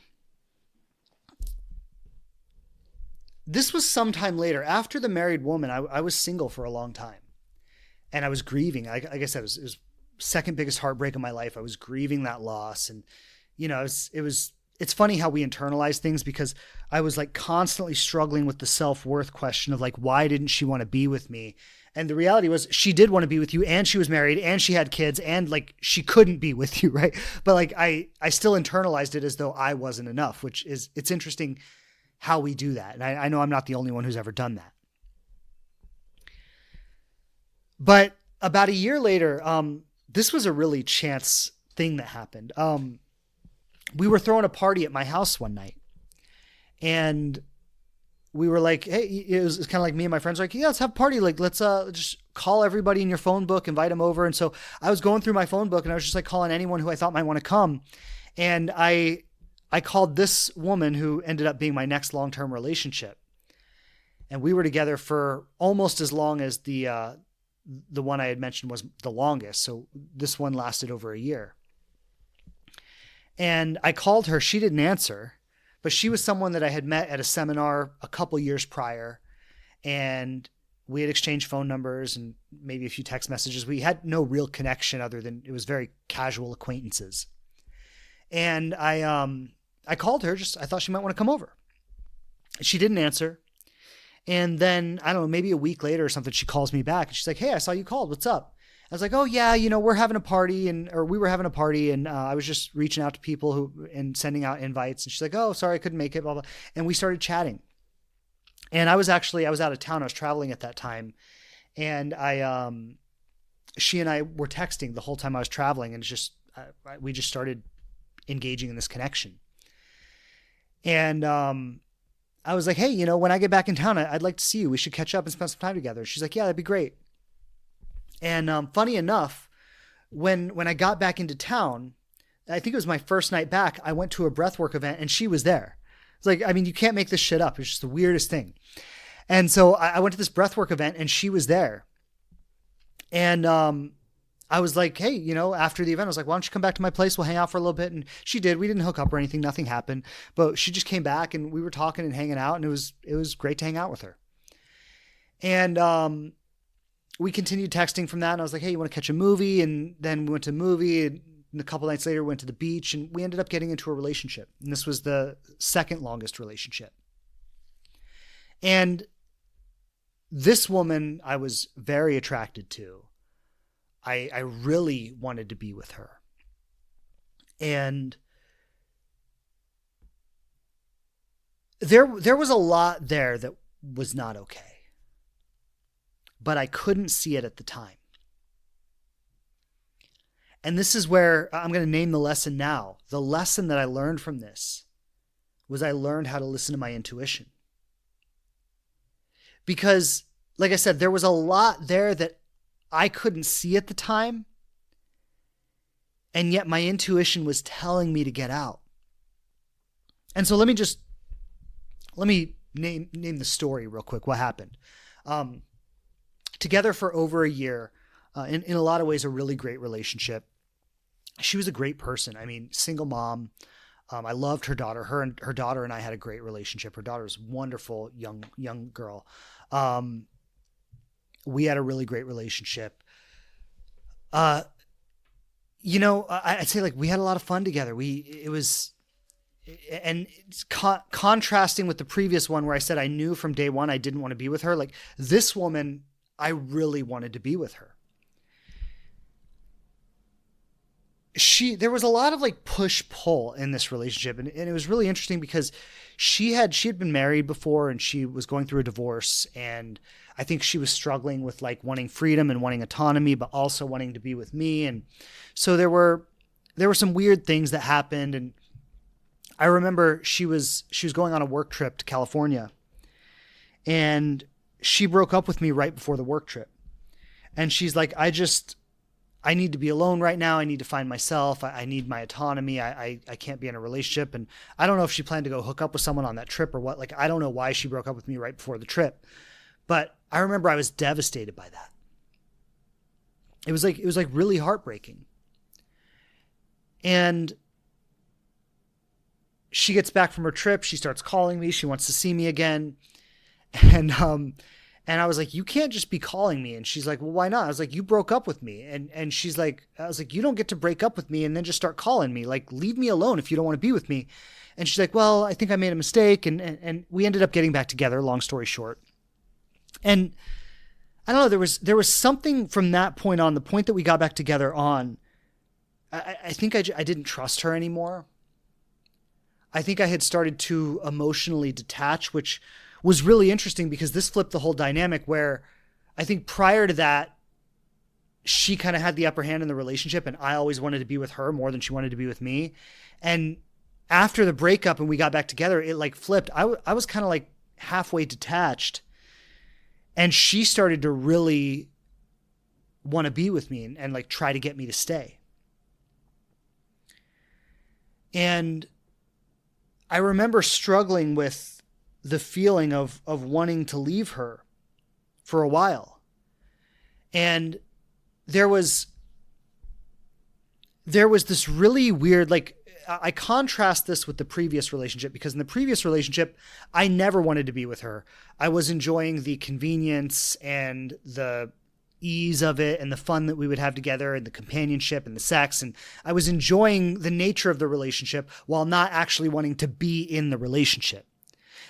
This was sometime later. After the married woman, I was single for a long time. And I was grieving. Like I said, it was second biggest heartbreak of my life. I was grieving that loss. And, it's funny how we internalize things, because I was like constantly struggling with the self-worth question of like, why didn't she want to be with me? And the reality was, she did want to be with you, and she was married, and she had kids, and like, she couldn't be with you, right? But like, I still internalized it as though I wasn't enough, it's interesting how we do that. And I know I'm not the only one who's ever done that. But about a year later, this was a really chance thing that happened. We were throwing a party at my house one night, and we were like, hey, it was kind of like me and my friends were like, yeah, let's have a party. Like, let's just call everybody in your phone book, invite them over. And so I was going through my phone book, and I was just like calling anyone who I thought might want to come. And I called this woman who ended up being my next long-term relationship. And we were together for almost as long as the one I had mentioned was the longest. So this one lasted over a year. And I called her. She didn't answer, but she was someone that I had met at a seminar a couple years prior. And we had exchanged phone numbers and maybe a few text messages. We had no real connection other than it was very casual acquaintances. And I called her. I thought she might want to come over. She didn't answer. And then, I don't know, maybe a week later or something, she calls me back and she's like, hey, I saw you called. What's up? I was like, oh yeah, we're having a party we were having a party, and I was just reaching out to people and sending out invites. And she's like, oh, sorry, I couldn't make it, blah, blah. And we started chatting. And I was out of town. I was traveling at that time. And she and I were texting the whole time I was traveling, and we just started engaging in this connection. And I was like, hey, when I get back in town, I'd like to see you. We should catch up and spend some time together. She's like, yeah, that'd be great. And funny enough, when I got back into town, I think it was my first night back, I went to a breathwork event and she was there. It's like, I mean, you can't make this shit up. It's just the weirdest thing. And so I went to this breathwork event and she was there. And I was like, hey, after the event, I was like, why don't you come back to my place? We'll hang out for a little bit. And she did. We didn't hook up or anything. Nothing happened. But she just came back and we were talking and hanging out. And it was great to hang out with her. And we continued texting from that. And I was like, hey, you want to catch a movie? And then we went to a movie. And a couple nights later, we went to the beach. And we ended up getting into a relationship. And this was the second longest relationship. And this woman I was very attracted to. I really wanted to be with her. And there was a lot there that was not okay. But I couldn't see it at the time. And this is where I'm going to name the lesson now. The lesson that I learned from this was I learned how to listen to my intuition. Because, like I said, there was a lot there that I couldn't see at the time. And yet my intuition was telling me to get out. And so let me name the story real quick. What happened? Together for over a year, in a lot of ways, a really great relationship. She was a great person. I mean, single mom. I loved her daughter. Her daughter and I had a great relationship. Her daughter was a wonderful young girl. We had a really great relationship. I'd say like we had a lot of fun together. Contrasting with the previous one where I said I knew from day one I didn't want to be with her. Like this woman, I really wanted to be with her. There was a lot of like push pull in this relationship. And it was really interesting because she had been married before and she was going through a divorce. And I think she was struggling with like wanting freedom and wanting autonomy, but also wanting to be with me. And so there were some weird things that happened. And I remember she was going on a work trip to California and she broke up with me right before the work trip. And she's like, I need to be alone right now. I need to find myself. I need my autonomy. I can't be in a relationship. And I don't know if she planned to go hook up with someone on that trip or what. Like, I don't know why she broke up with me right before the trip. But I remember I was devastated by that. It was like really heartbreaking. And she gets back from her trip. She starts calling me. She wants to see me again. And I was like, you can't just be calling me. And she's like, well, why not? I was like, you broke up with me. And she's like, I was like, you don't get to break up with me and then just start calling me. Like, leave me alone if you don't want to be with me. And she's like, well, I think I made a mistake. And we ended up getting back together, long story short. And I don't know, there was something from that point on, the point that we got back together on, I think I didn't trust her anymore. I think I had started to emotionally detach, which was really interesting because this flipped the whole dynamic where I think prior to that, she kind of had the upper hand in the relationship and I always wanted to be with her more than she wanted to be with me. And after the breakup and we got back together, it like flipped. I was kind of like halfway detached and she started to really want to be with me and like try to get me to stay. And I remember struggling with the feeling of wanting to leave her for a while. And there was this really weird, like I contrast this with the previous relationship because in the previous relationship, I never wanted to be with her. I was enjoying the convenience and the ease of it and the fun that we would have together and the companionship and the sex. And I was enjoying the nature of the relationship while not actually wanting to be in the relationship.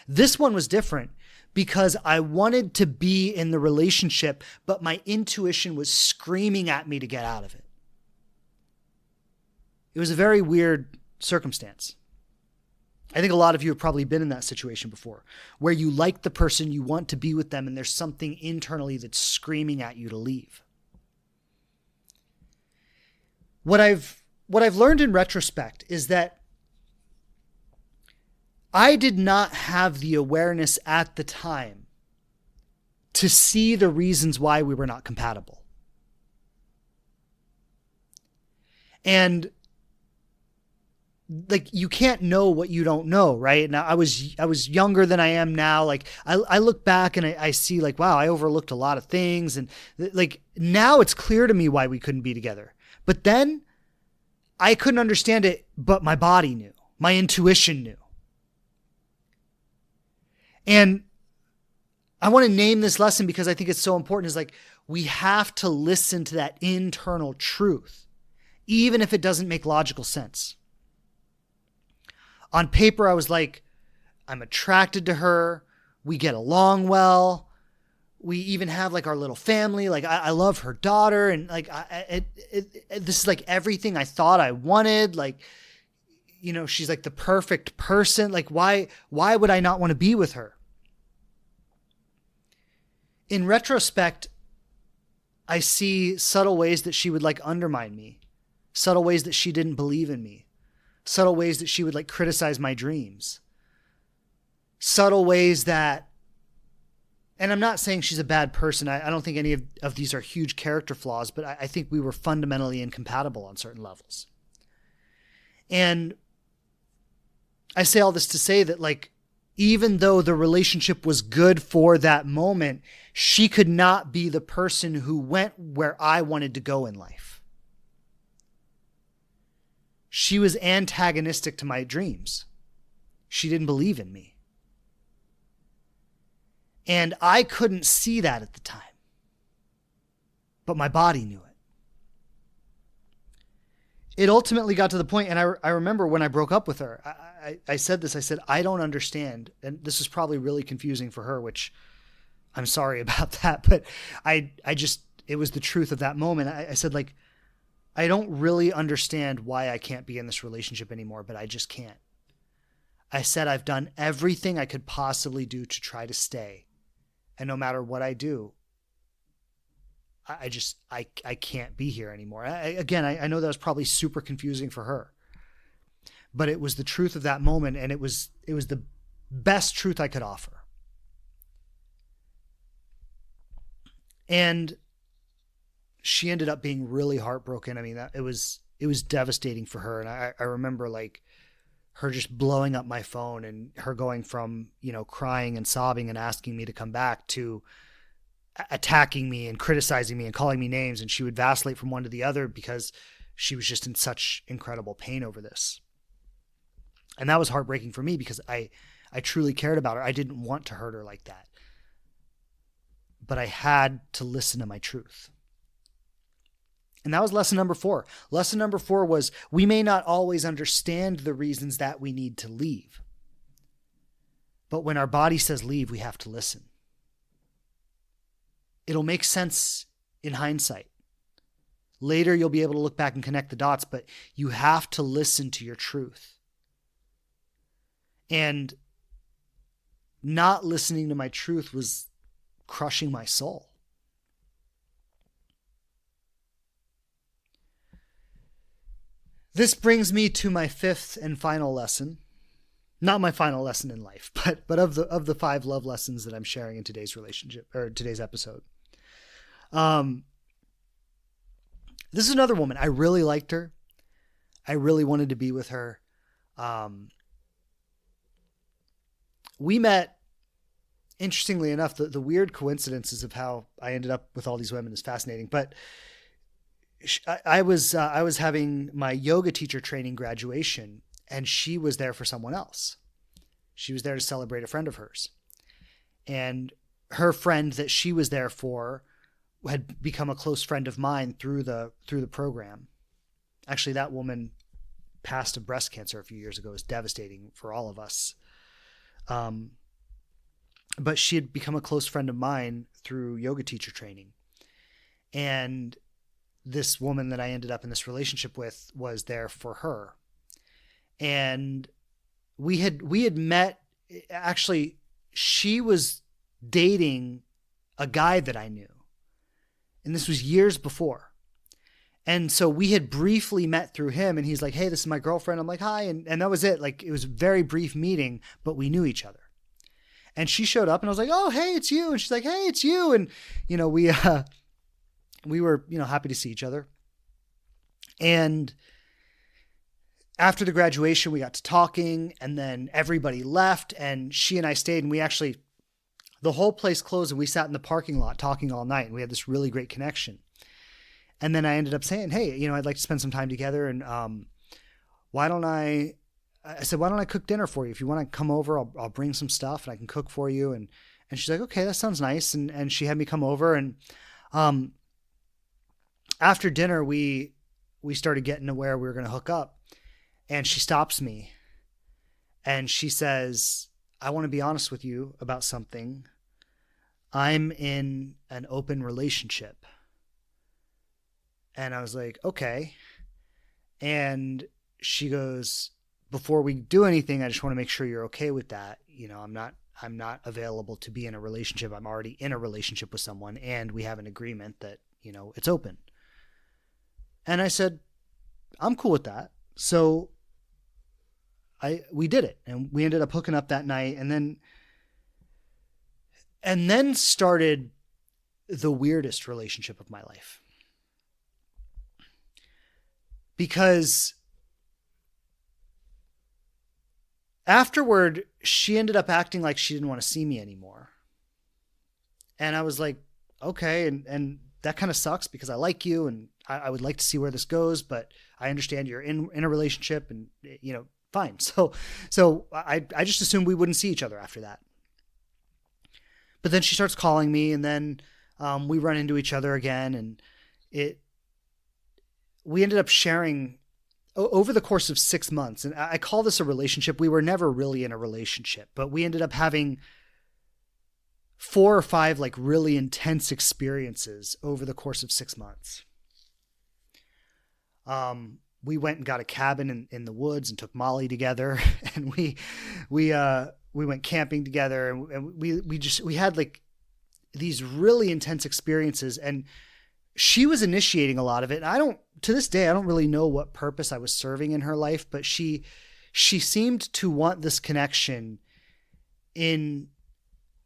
This one was different because I wanted to be in the relationship, but my intuition was screaming at me to get out of it. It was a very weird circumstance. I think a lot of you have probably been in that situation before, where you like the person, you want to be with them, and there's something internally that's screaming at you to leave. What I've learned in retrospect is that I did not have the awareness at the time to see the reasons why we were not compatible. And like you can't know what you don't know, right? Now I was younger than I am now. Like I look back and I see like, wow, I overlooked a lot of things. And like now it's clear to me why we couldn't be together. But then I couldn't understand it, but my body knew, my intuition knew. And I want to name this lesson because I think it's so important, is like, we have to listen to that internal truth, even if it doesn't make logical sense. On paper, I was like, I'm attracted to her. We get along well. We even have like our little family. Like I love her daughter. And like, this is like everything I thought I wanted. Like, you know, she's like the perfect person. Like why would I not want to be with her? In retrospect, I see subtle ways that she would like undermine me, subtle ways that she didn't believe in me, subtle ways that she would like criticize my dreams, subtle ways that, and I'm not saying she's a bad person. I don't think any of these are huge character flaws, but I think we were fundamentally incompatible on certain levels. And I say all this to say that like, even though the relationship was good for that moment, she could not be the person who went where I wanted to go in life. She was antagonistic to my dreams. She didn't believe in me. And I couldn't see that at the time. But my body knew it. It ultimately got to the point, and I remember when I broke up with her, I said this, I said, I don't understand. And this was probably really confusing for her, which I'm sorry about that, but I just, it was the truth of that moment. I said, like, I don't really understand why I can't be in this relationship anymore, but I just can't. I said, I've done everything I could possibly do to try to stay. And no matter what I do, I can't be here anymore. I know that was probably super confusing for her, but it was the truth of that moment. And it was the best truth I could offer. And she ended up being really heartbroken. I mean, it was devastating for her. And I remember like her just blowing up my phone and her going from, you know, crying and sobbing and asking me to come back to attacking me and criticizing me and calling me names. And she would vacillate from one to the other because she was just in such incredible pain over this. And that was heartbreaking for me because I truly cared about her. I didn't want to hurt her like that, but I had to listen to my truth. And that was lesson number 4. Lesson number 4 was, we may not always understand the reasons that we need to leave, but when our body says leave, we have to listen. It'll make sense in hindsight. Later, you'll be able to look back and connect the dots, but you have to listen to your truth. And not listening to my truth was crushing my soul. This brings me to my 5th and final lesson. Not my final lesson in life, but of the 5 love lessons that I'm sharing in today's relationship or today's episode. This is another woman. I really liked her. I really wanted to be with her. We met, interestingly enough, the weird coincidences of how I ended up with all these women is fascinating, but I was having my yoga teacher training graduation, and she was there for someone else. She was there to celebrate a friend of hers. And her friend that she was there for had become a close friend of mine through the program. Actually, that woman passed of breast cancer a few years ago. It was devastating for all of us. But she had become a close friend of mine through yoga teacher training. And this woman that I ended up in this relationship with was there for her. And we had met, actually, she was dating a guy that I knew. And this was years before. And so we had briefly met through him, and he's like, hey, this is my girlfriend. I'm like, hi. And that was it. Like, it was a very brief meeting, but we knew each other. And she showed up and I was like, oh, hey, it's you. And she's like, hey, it's you. And, you know, we were, you know, happy to see each other. And after the graduation, we got to talking, and then everybody left, and she and I stayed, and the whole place closed, and we sat in the parking lot talking all night, and we had this really great connection. And then I ended up saying, hey, I'd like to spend some time together, and why don't I cook dinner for you? If you want to come over, I'll bring some stuff, and I can cook for you. And she's like, okay, that sounds nice. And she had me come over, and after dinner, we started getting to where we were going to hook up. And she stops me and she says, I want to be honest with you about something. I'm in an open relationship. And I was like, okay. And she goes, before we do anything, I just want to make sure you're okay with that. I'm not available to be in a relationship. I'm already in a relationship with someone, and we have an agreement that, it's open. And I said, I'm cool with that. So we did it, and we ended up hooking up that night, and then started the weirdest relationship of my life. Because afterward, she ended up acting like she didn't want to see me anymore. And I was like, okay. And that kind of sucks because I like you and I would like to see where this goes, but I understand you're in a relationship and, fine. So I just assumed we wouldn't see each other after that. But then she starts calling me, and then we run into each other again, and we ended up sharing over the course of 6 months. And I call this a relationship. We were never really in a relationship, but we ended up having 4 or 5 like really intense experiences over the course of 6 months. We went and got a cabin in the woods and took Molly together, and we went camping together, and we had like these really intense experiences, and she was initiating a lot of it. And to this day, I don't really know what purpose I was serving in her life, but she seemed to want this connection in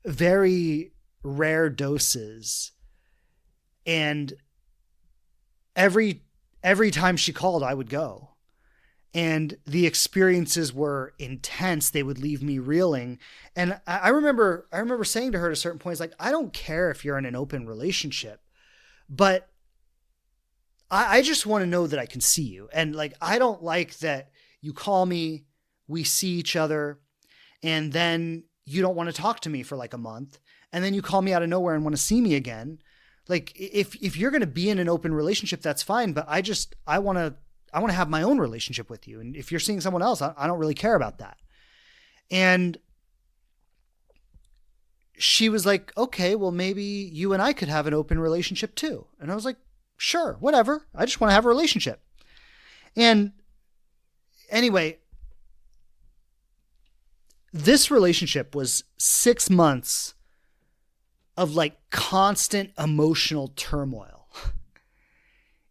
very rare doses. And every time she called, I would go. And the experiences were intense. They would leave me reeling. And I remember saying to her at a certain point, like, I don't care if you're in an open relationship, but I just want to know that I can see you. And like, I don't like that you call me, we see each other, and then you don't want to talk to me for like a month. And then you call me out of nowhere and want to see me again. Like, if you're going to be in an open relationship, that's fine. But I want to have my own relationship with you. And if you're seeing someone else, I don't really care about that. And she was like, okay, well, maybe you and I could have an open relationship too. And I was like, sure, whatever. I just want to have a relationship. And anyway, this relationship was 6 months of like constant emotional turmoil.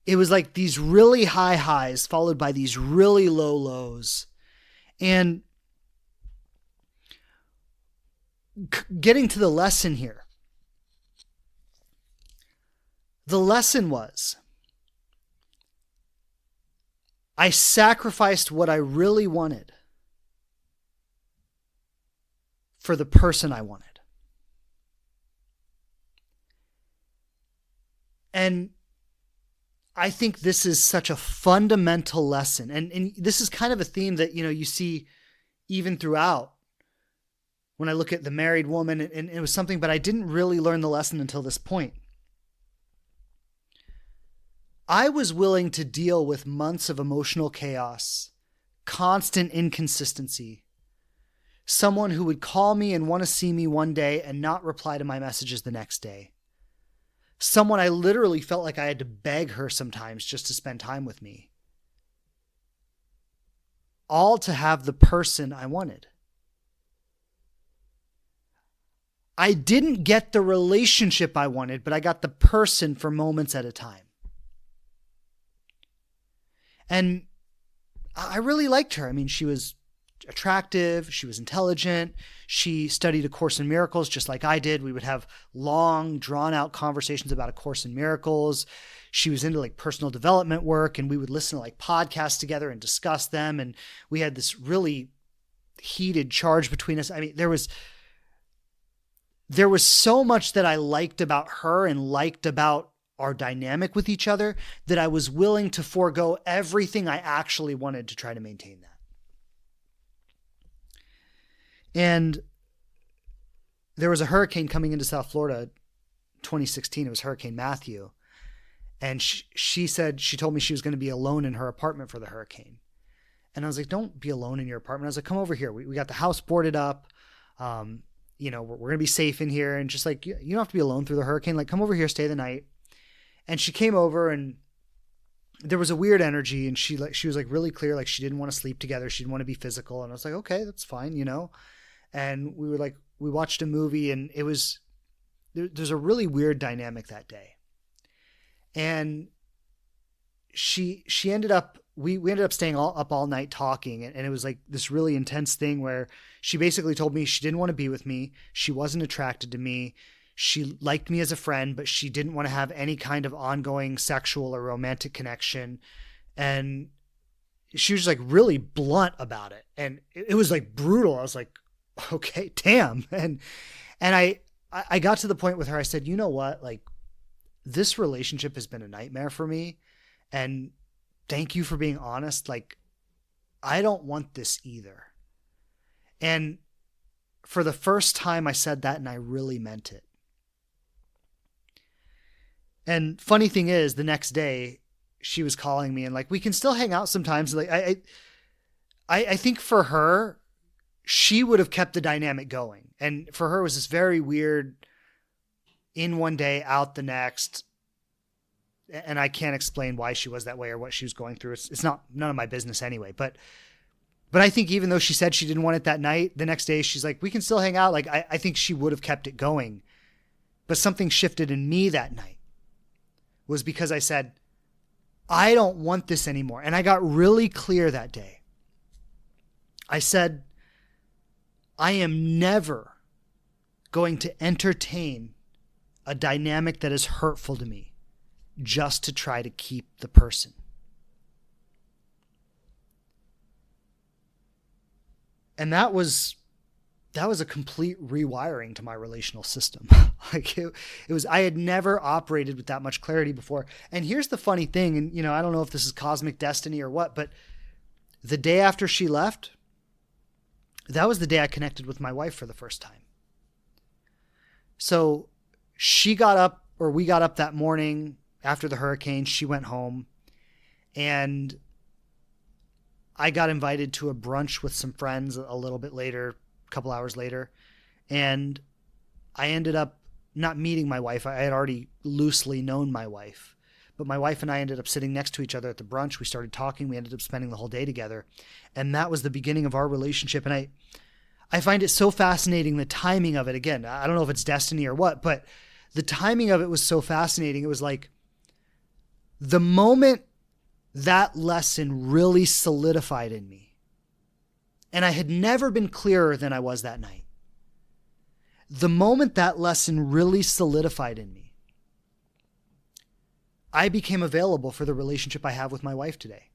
It was like these really high highs followed by these really low lows. And getting to the lesson here. The lesson was, I sacrificed what I really wanted for the person I wanted. And I think this is such a fundamental lesson. And this is kind of a theme that, you see even throughout when I look at the married woman, and it was something, but I didn't really learn the lesson until this point. I was willing to deal with months of emotional chaos, constant inconsistency, someone who would call me and want to see me one day and not reply to my messages the next day. Someone I literally felt like I had to beg her sometimes just to spend time with me. All to have the person I wanted. I didn't get the relationship I wanted, but I got the person for moments at a time. And I really liked her. I mean, she was attractive. She was intelligent. She studied A Course in Miracles just like I did. We would have long, drawn out conversations about A Course in Miracles. She was into like personal development work, and we would listen to like podcasts together and discuss them. And we had this really heated charge between us. I mean, there was so much that I liked about her and liked about our dynamic with each other that I was willing to forego everything I actually wanted to try to maintain that. And there was a hurricane coming into South Florida, 2016. It was Hurricane Matthew. And she told me she was going to be alone in her apartment for the hurricane. And I was like, don't be alone in your apartment. I was like, come over here. We got the house boarded up. We're going to be safe in here. And just like, you don't have to be alone through the hurricane. Like, come over here, stay the night. And she came over, and there was a weird energy, and she was like really clear. Like, she didn't want to sleep together. She didn't want to be physical. And I was like, okay, that's fine. And we watched a movie, and there's a really weird dynamic that day. And she ended up, we ended up staying up all night talking. And it was like this really intense thing where she basically told me she didn't want to be with me. She wasn't attracted to me. She liked me as a friend, but she didn't want to have any kind of ongoing sexual or romantic connection. And she was like really blunt about it. And it was like brutal. I was like, okay, damn. And I got to the point with her. I said, you know what? Like, this relationship has been a nightmare for me. And thank you for being honest. Like, I don't want this either. And for the first time I said that, and I really meant it. And funny thing is, the next day she was calling me and like, we can still hang out sometimes. Like I think for her, she would have kept the dynamic going. And for her, it was this very weird in one day, out the next. And I can't explain why she was that way or what she was going through. It's none of my business anyway. But I think even though she said she didn't want it that night, the next day she's like, we can still hang out. Like, I think she would have kept it going. But something shifted in me that night. Was because I said, I don't want this anymore. And I got really clear that day. I said, I am never going to entertain a dynamic that is hurtful to me just to try to keep the person. And that was a complete rewiring to my relational system. Like it was, I had never operated with that much clarity before. And here's the funny thing. And, I don't know if this is cosmic destiny or what, but the day after she left, that was the day I connected with my wife for the first time. So we got up that morning after the hurricane. She went home, and I got invited to a brunch with some friends a little bit later, a couple hours later. And I ended up not meeting my wife. I had already loosely known my wife, but my wife and I ended up sitting next to each other at the brunch. We started talking. We ended up spending the whole day together. And that was the beginning of our relationship. And I find it so fascinating, the timing of it. Again, I don't know if it's destiny or what, but the timing of it was so fascinating. It was like the moment that lesson really solidified in me. And I had never been clearer than I was that night. The moment that lesson really solidified in me, I became available for the relationship I have with my wife today.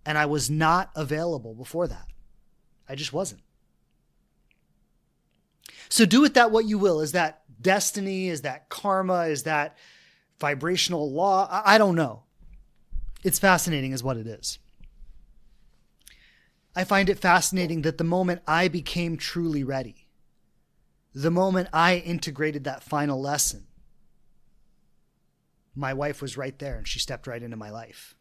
And I was not available before that. I just wasn't. So do with that what you will. Is that destiny? Is that karma? Is that vibrational law? I don't know. It's fascinating is what it is. I find it fascinating that the moment I became truly ready, the moment I integrated that final lesson, my wife was right there and she stepped right into my life.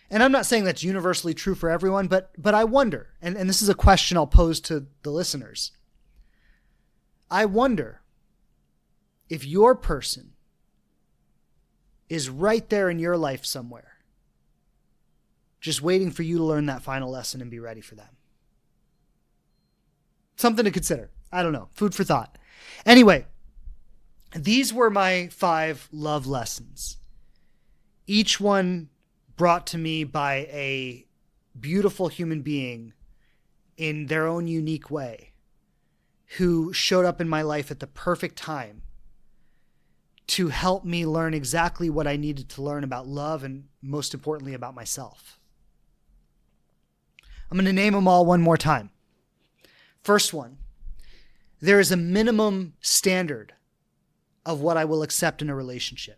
And I'm not saying that's universally true for everyone, but I wonder, and this is a question I'll pose to the listeners. I wonder if your person is right there in your life somewhere, just waiting for you to learn that final lesson and be ready for them. Something to consider. I don't know. Food for thought. Anyway, these were my 5 love lessons. Each one brought to me by a beautiful human being in their own unique way who showed up in my life at the perfect time to help me learn exactly what I needed to learn about love and, most importantly, about myself. I'm going to name them all one more time. First one, there is a minimum standard of what I will accept in a relationship.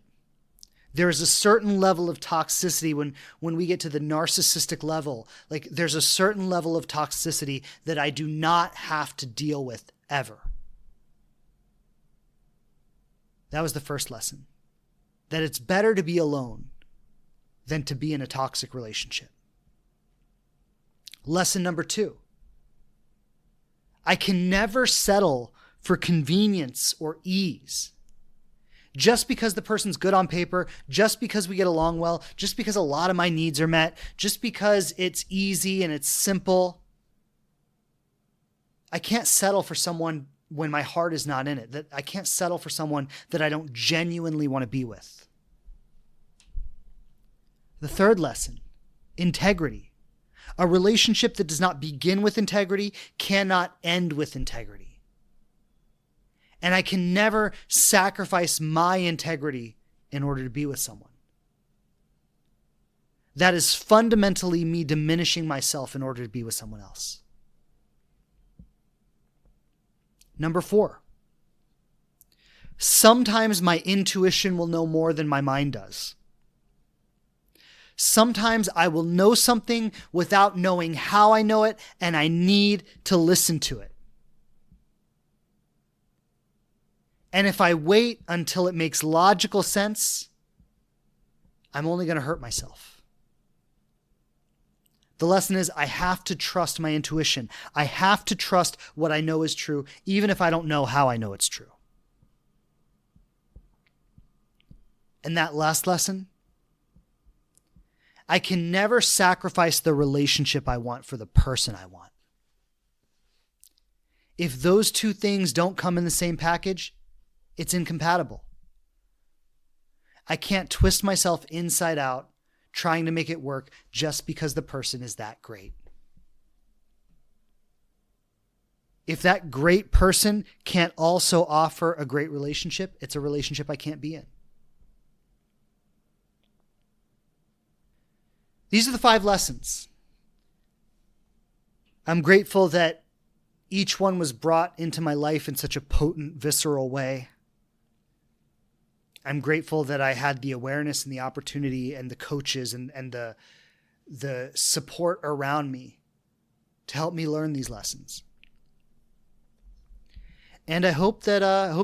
There is a certain level of toxicity when we get to the narcissistic level. Like, there's a certain level of toxicity that I do not have to deal with ever. That was the first lesson. That it's better to be alone than to be in a toxic relationship. Lesson number 2. I can never settle for convenience or ease. Just because the person's good on paper, just because we get along well, just because a lot of my needs are met, just because it's easy and it's simple, I can't settle for someone when my heart is not in it. That I can't settle for someone that I don't genuinely want to be with. The third lesson, integrity. A relationship that does not begin with integrity cannot end with integrity. And I can never sacrifice my integrity in order to be with someone. That is fundamentally me diminishing myself in order to be with someone else. Number 4. Sometimes my intuition will know more than my mind does. Sometimes I will know something without knowing how I know it, and I need to listen to it. And if I wait until it makes logical sense, I'm only going to hurt myself. The lesson is I have to trust my intuition. I have to trust what I know is true, even if I don't know how I know it's true. And that last lesson, I can never sacrifice the relationship I want for the person I want. If those two things don't come in the same package, it's incompatible. I can't twist myself inside out trying to make it work just because the person is that great. If that great person can't also offer a great relationship, it's a relationship I can't be in. These are the 5 lessons. I'm grateful that each one was brought into my life in such a potent, visceral way. I'm grateful that I had the awareness and the opportunity and the coaches and the support around me to help me learn these lessons. And I hope that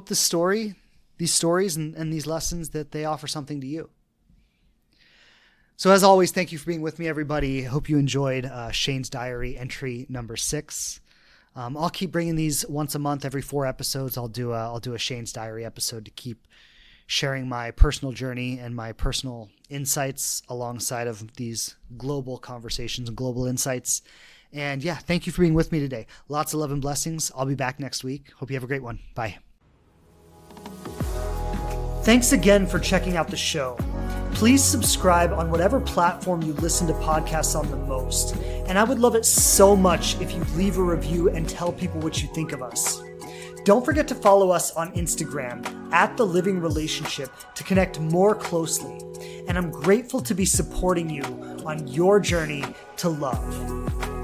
these stories and these lessons, that they offer something to you. So as always, thank you for being with me, everybody. Hope you enjoyed Shane's Diary entry number 6. I'll keep bringing these once a month, every 4 episodes. I'll do a Shane's Diary episode to keep sharing my personal journey and my personal insights alongside of these global conversations and global insights. And yeah, thank you for being with me today. Lots of love and blessings. I'll be back next week. Hope you have a great one. Bye. Thanks again for checking out the show. Please subscribe on whatever platform you listen to podcasts on the most. And I would love it so much if you leave a review and tell people what you think of us. Don't forget to follow us on Instagram @TheLivingRelationship to connect more closely. And I'm grateful to be supporting you on your journey to love.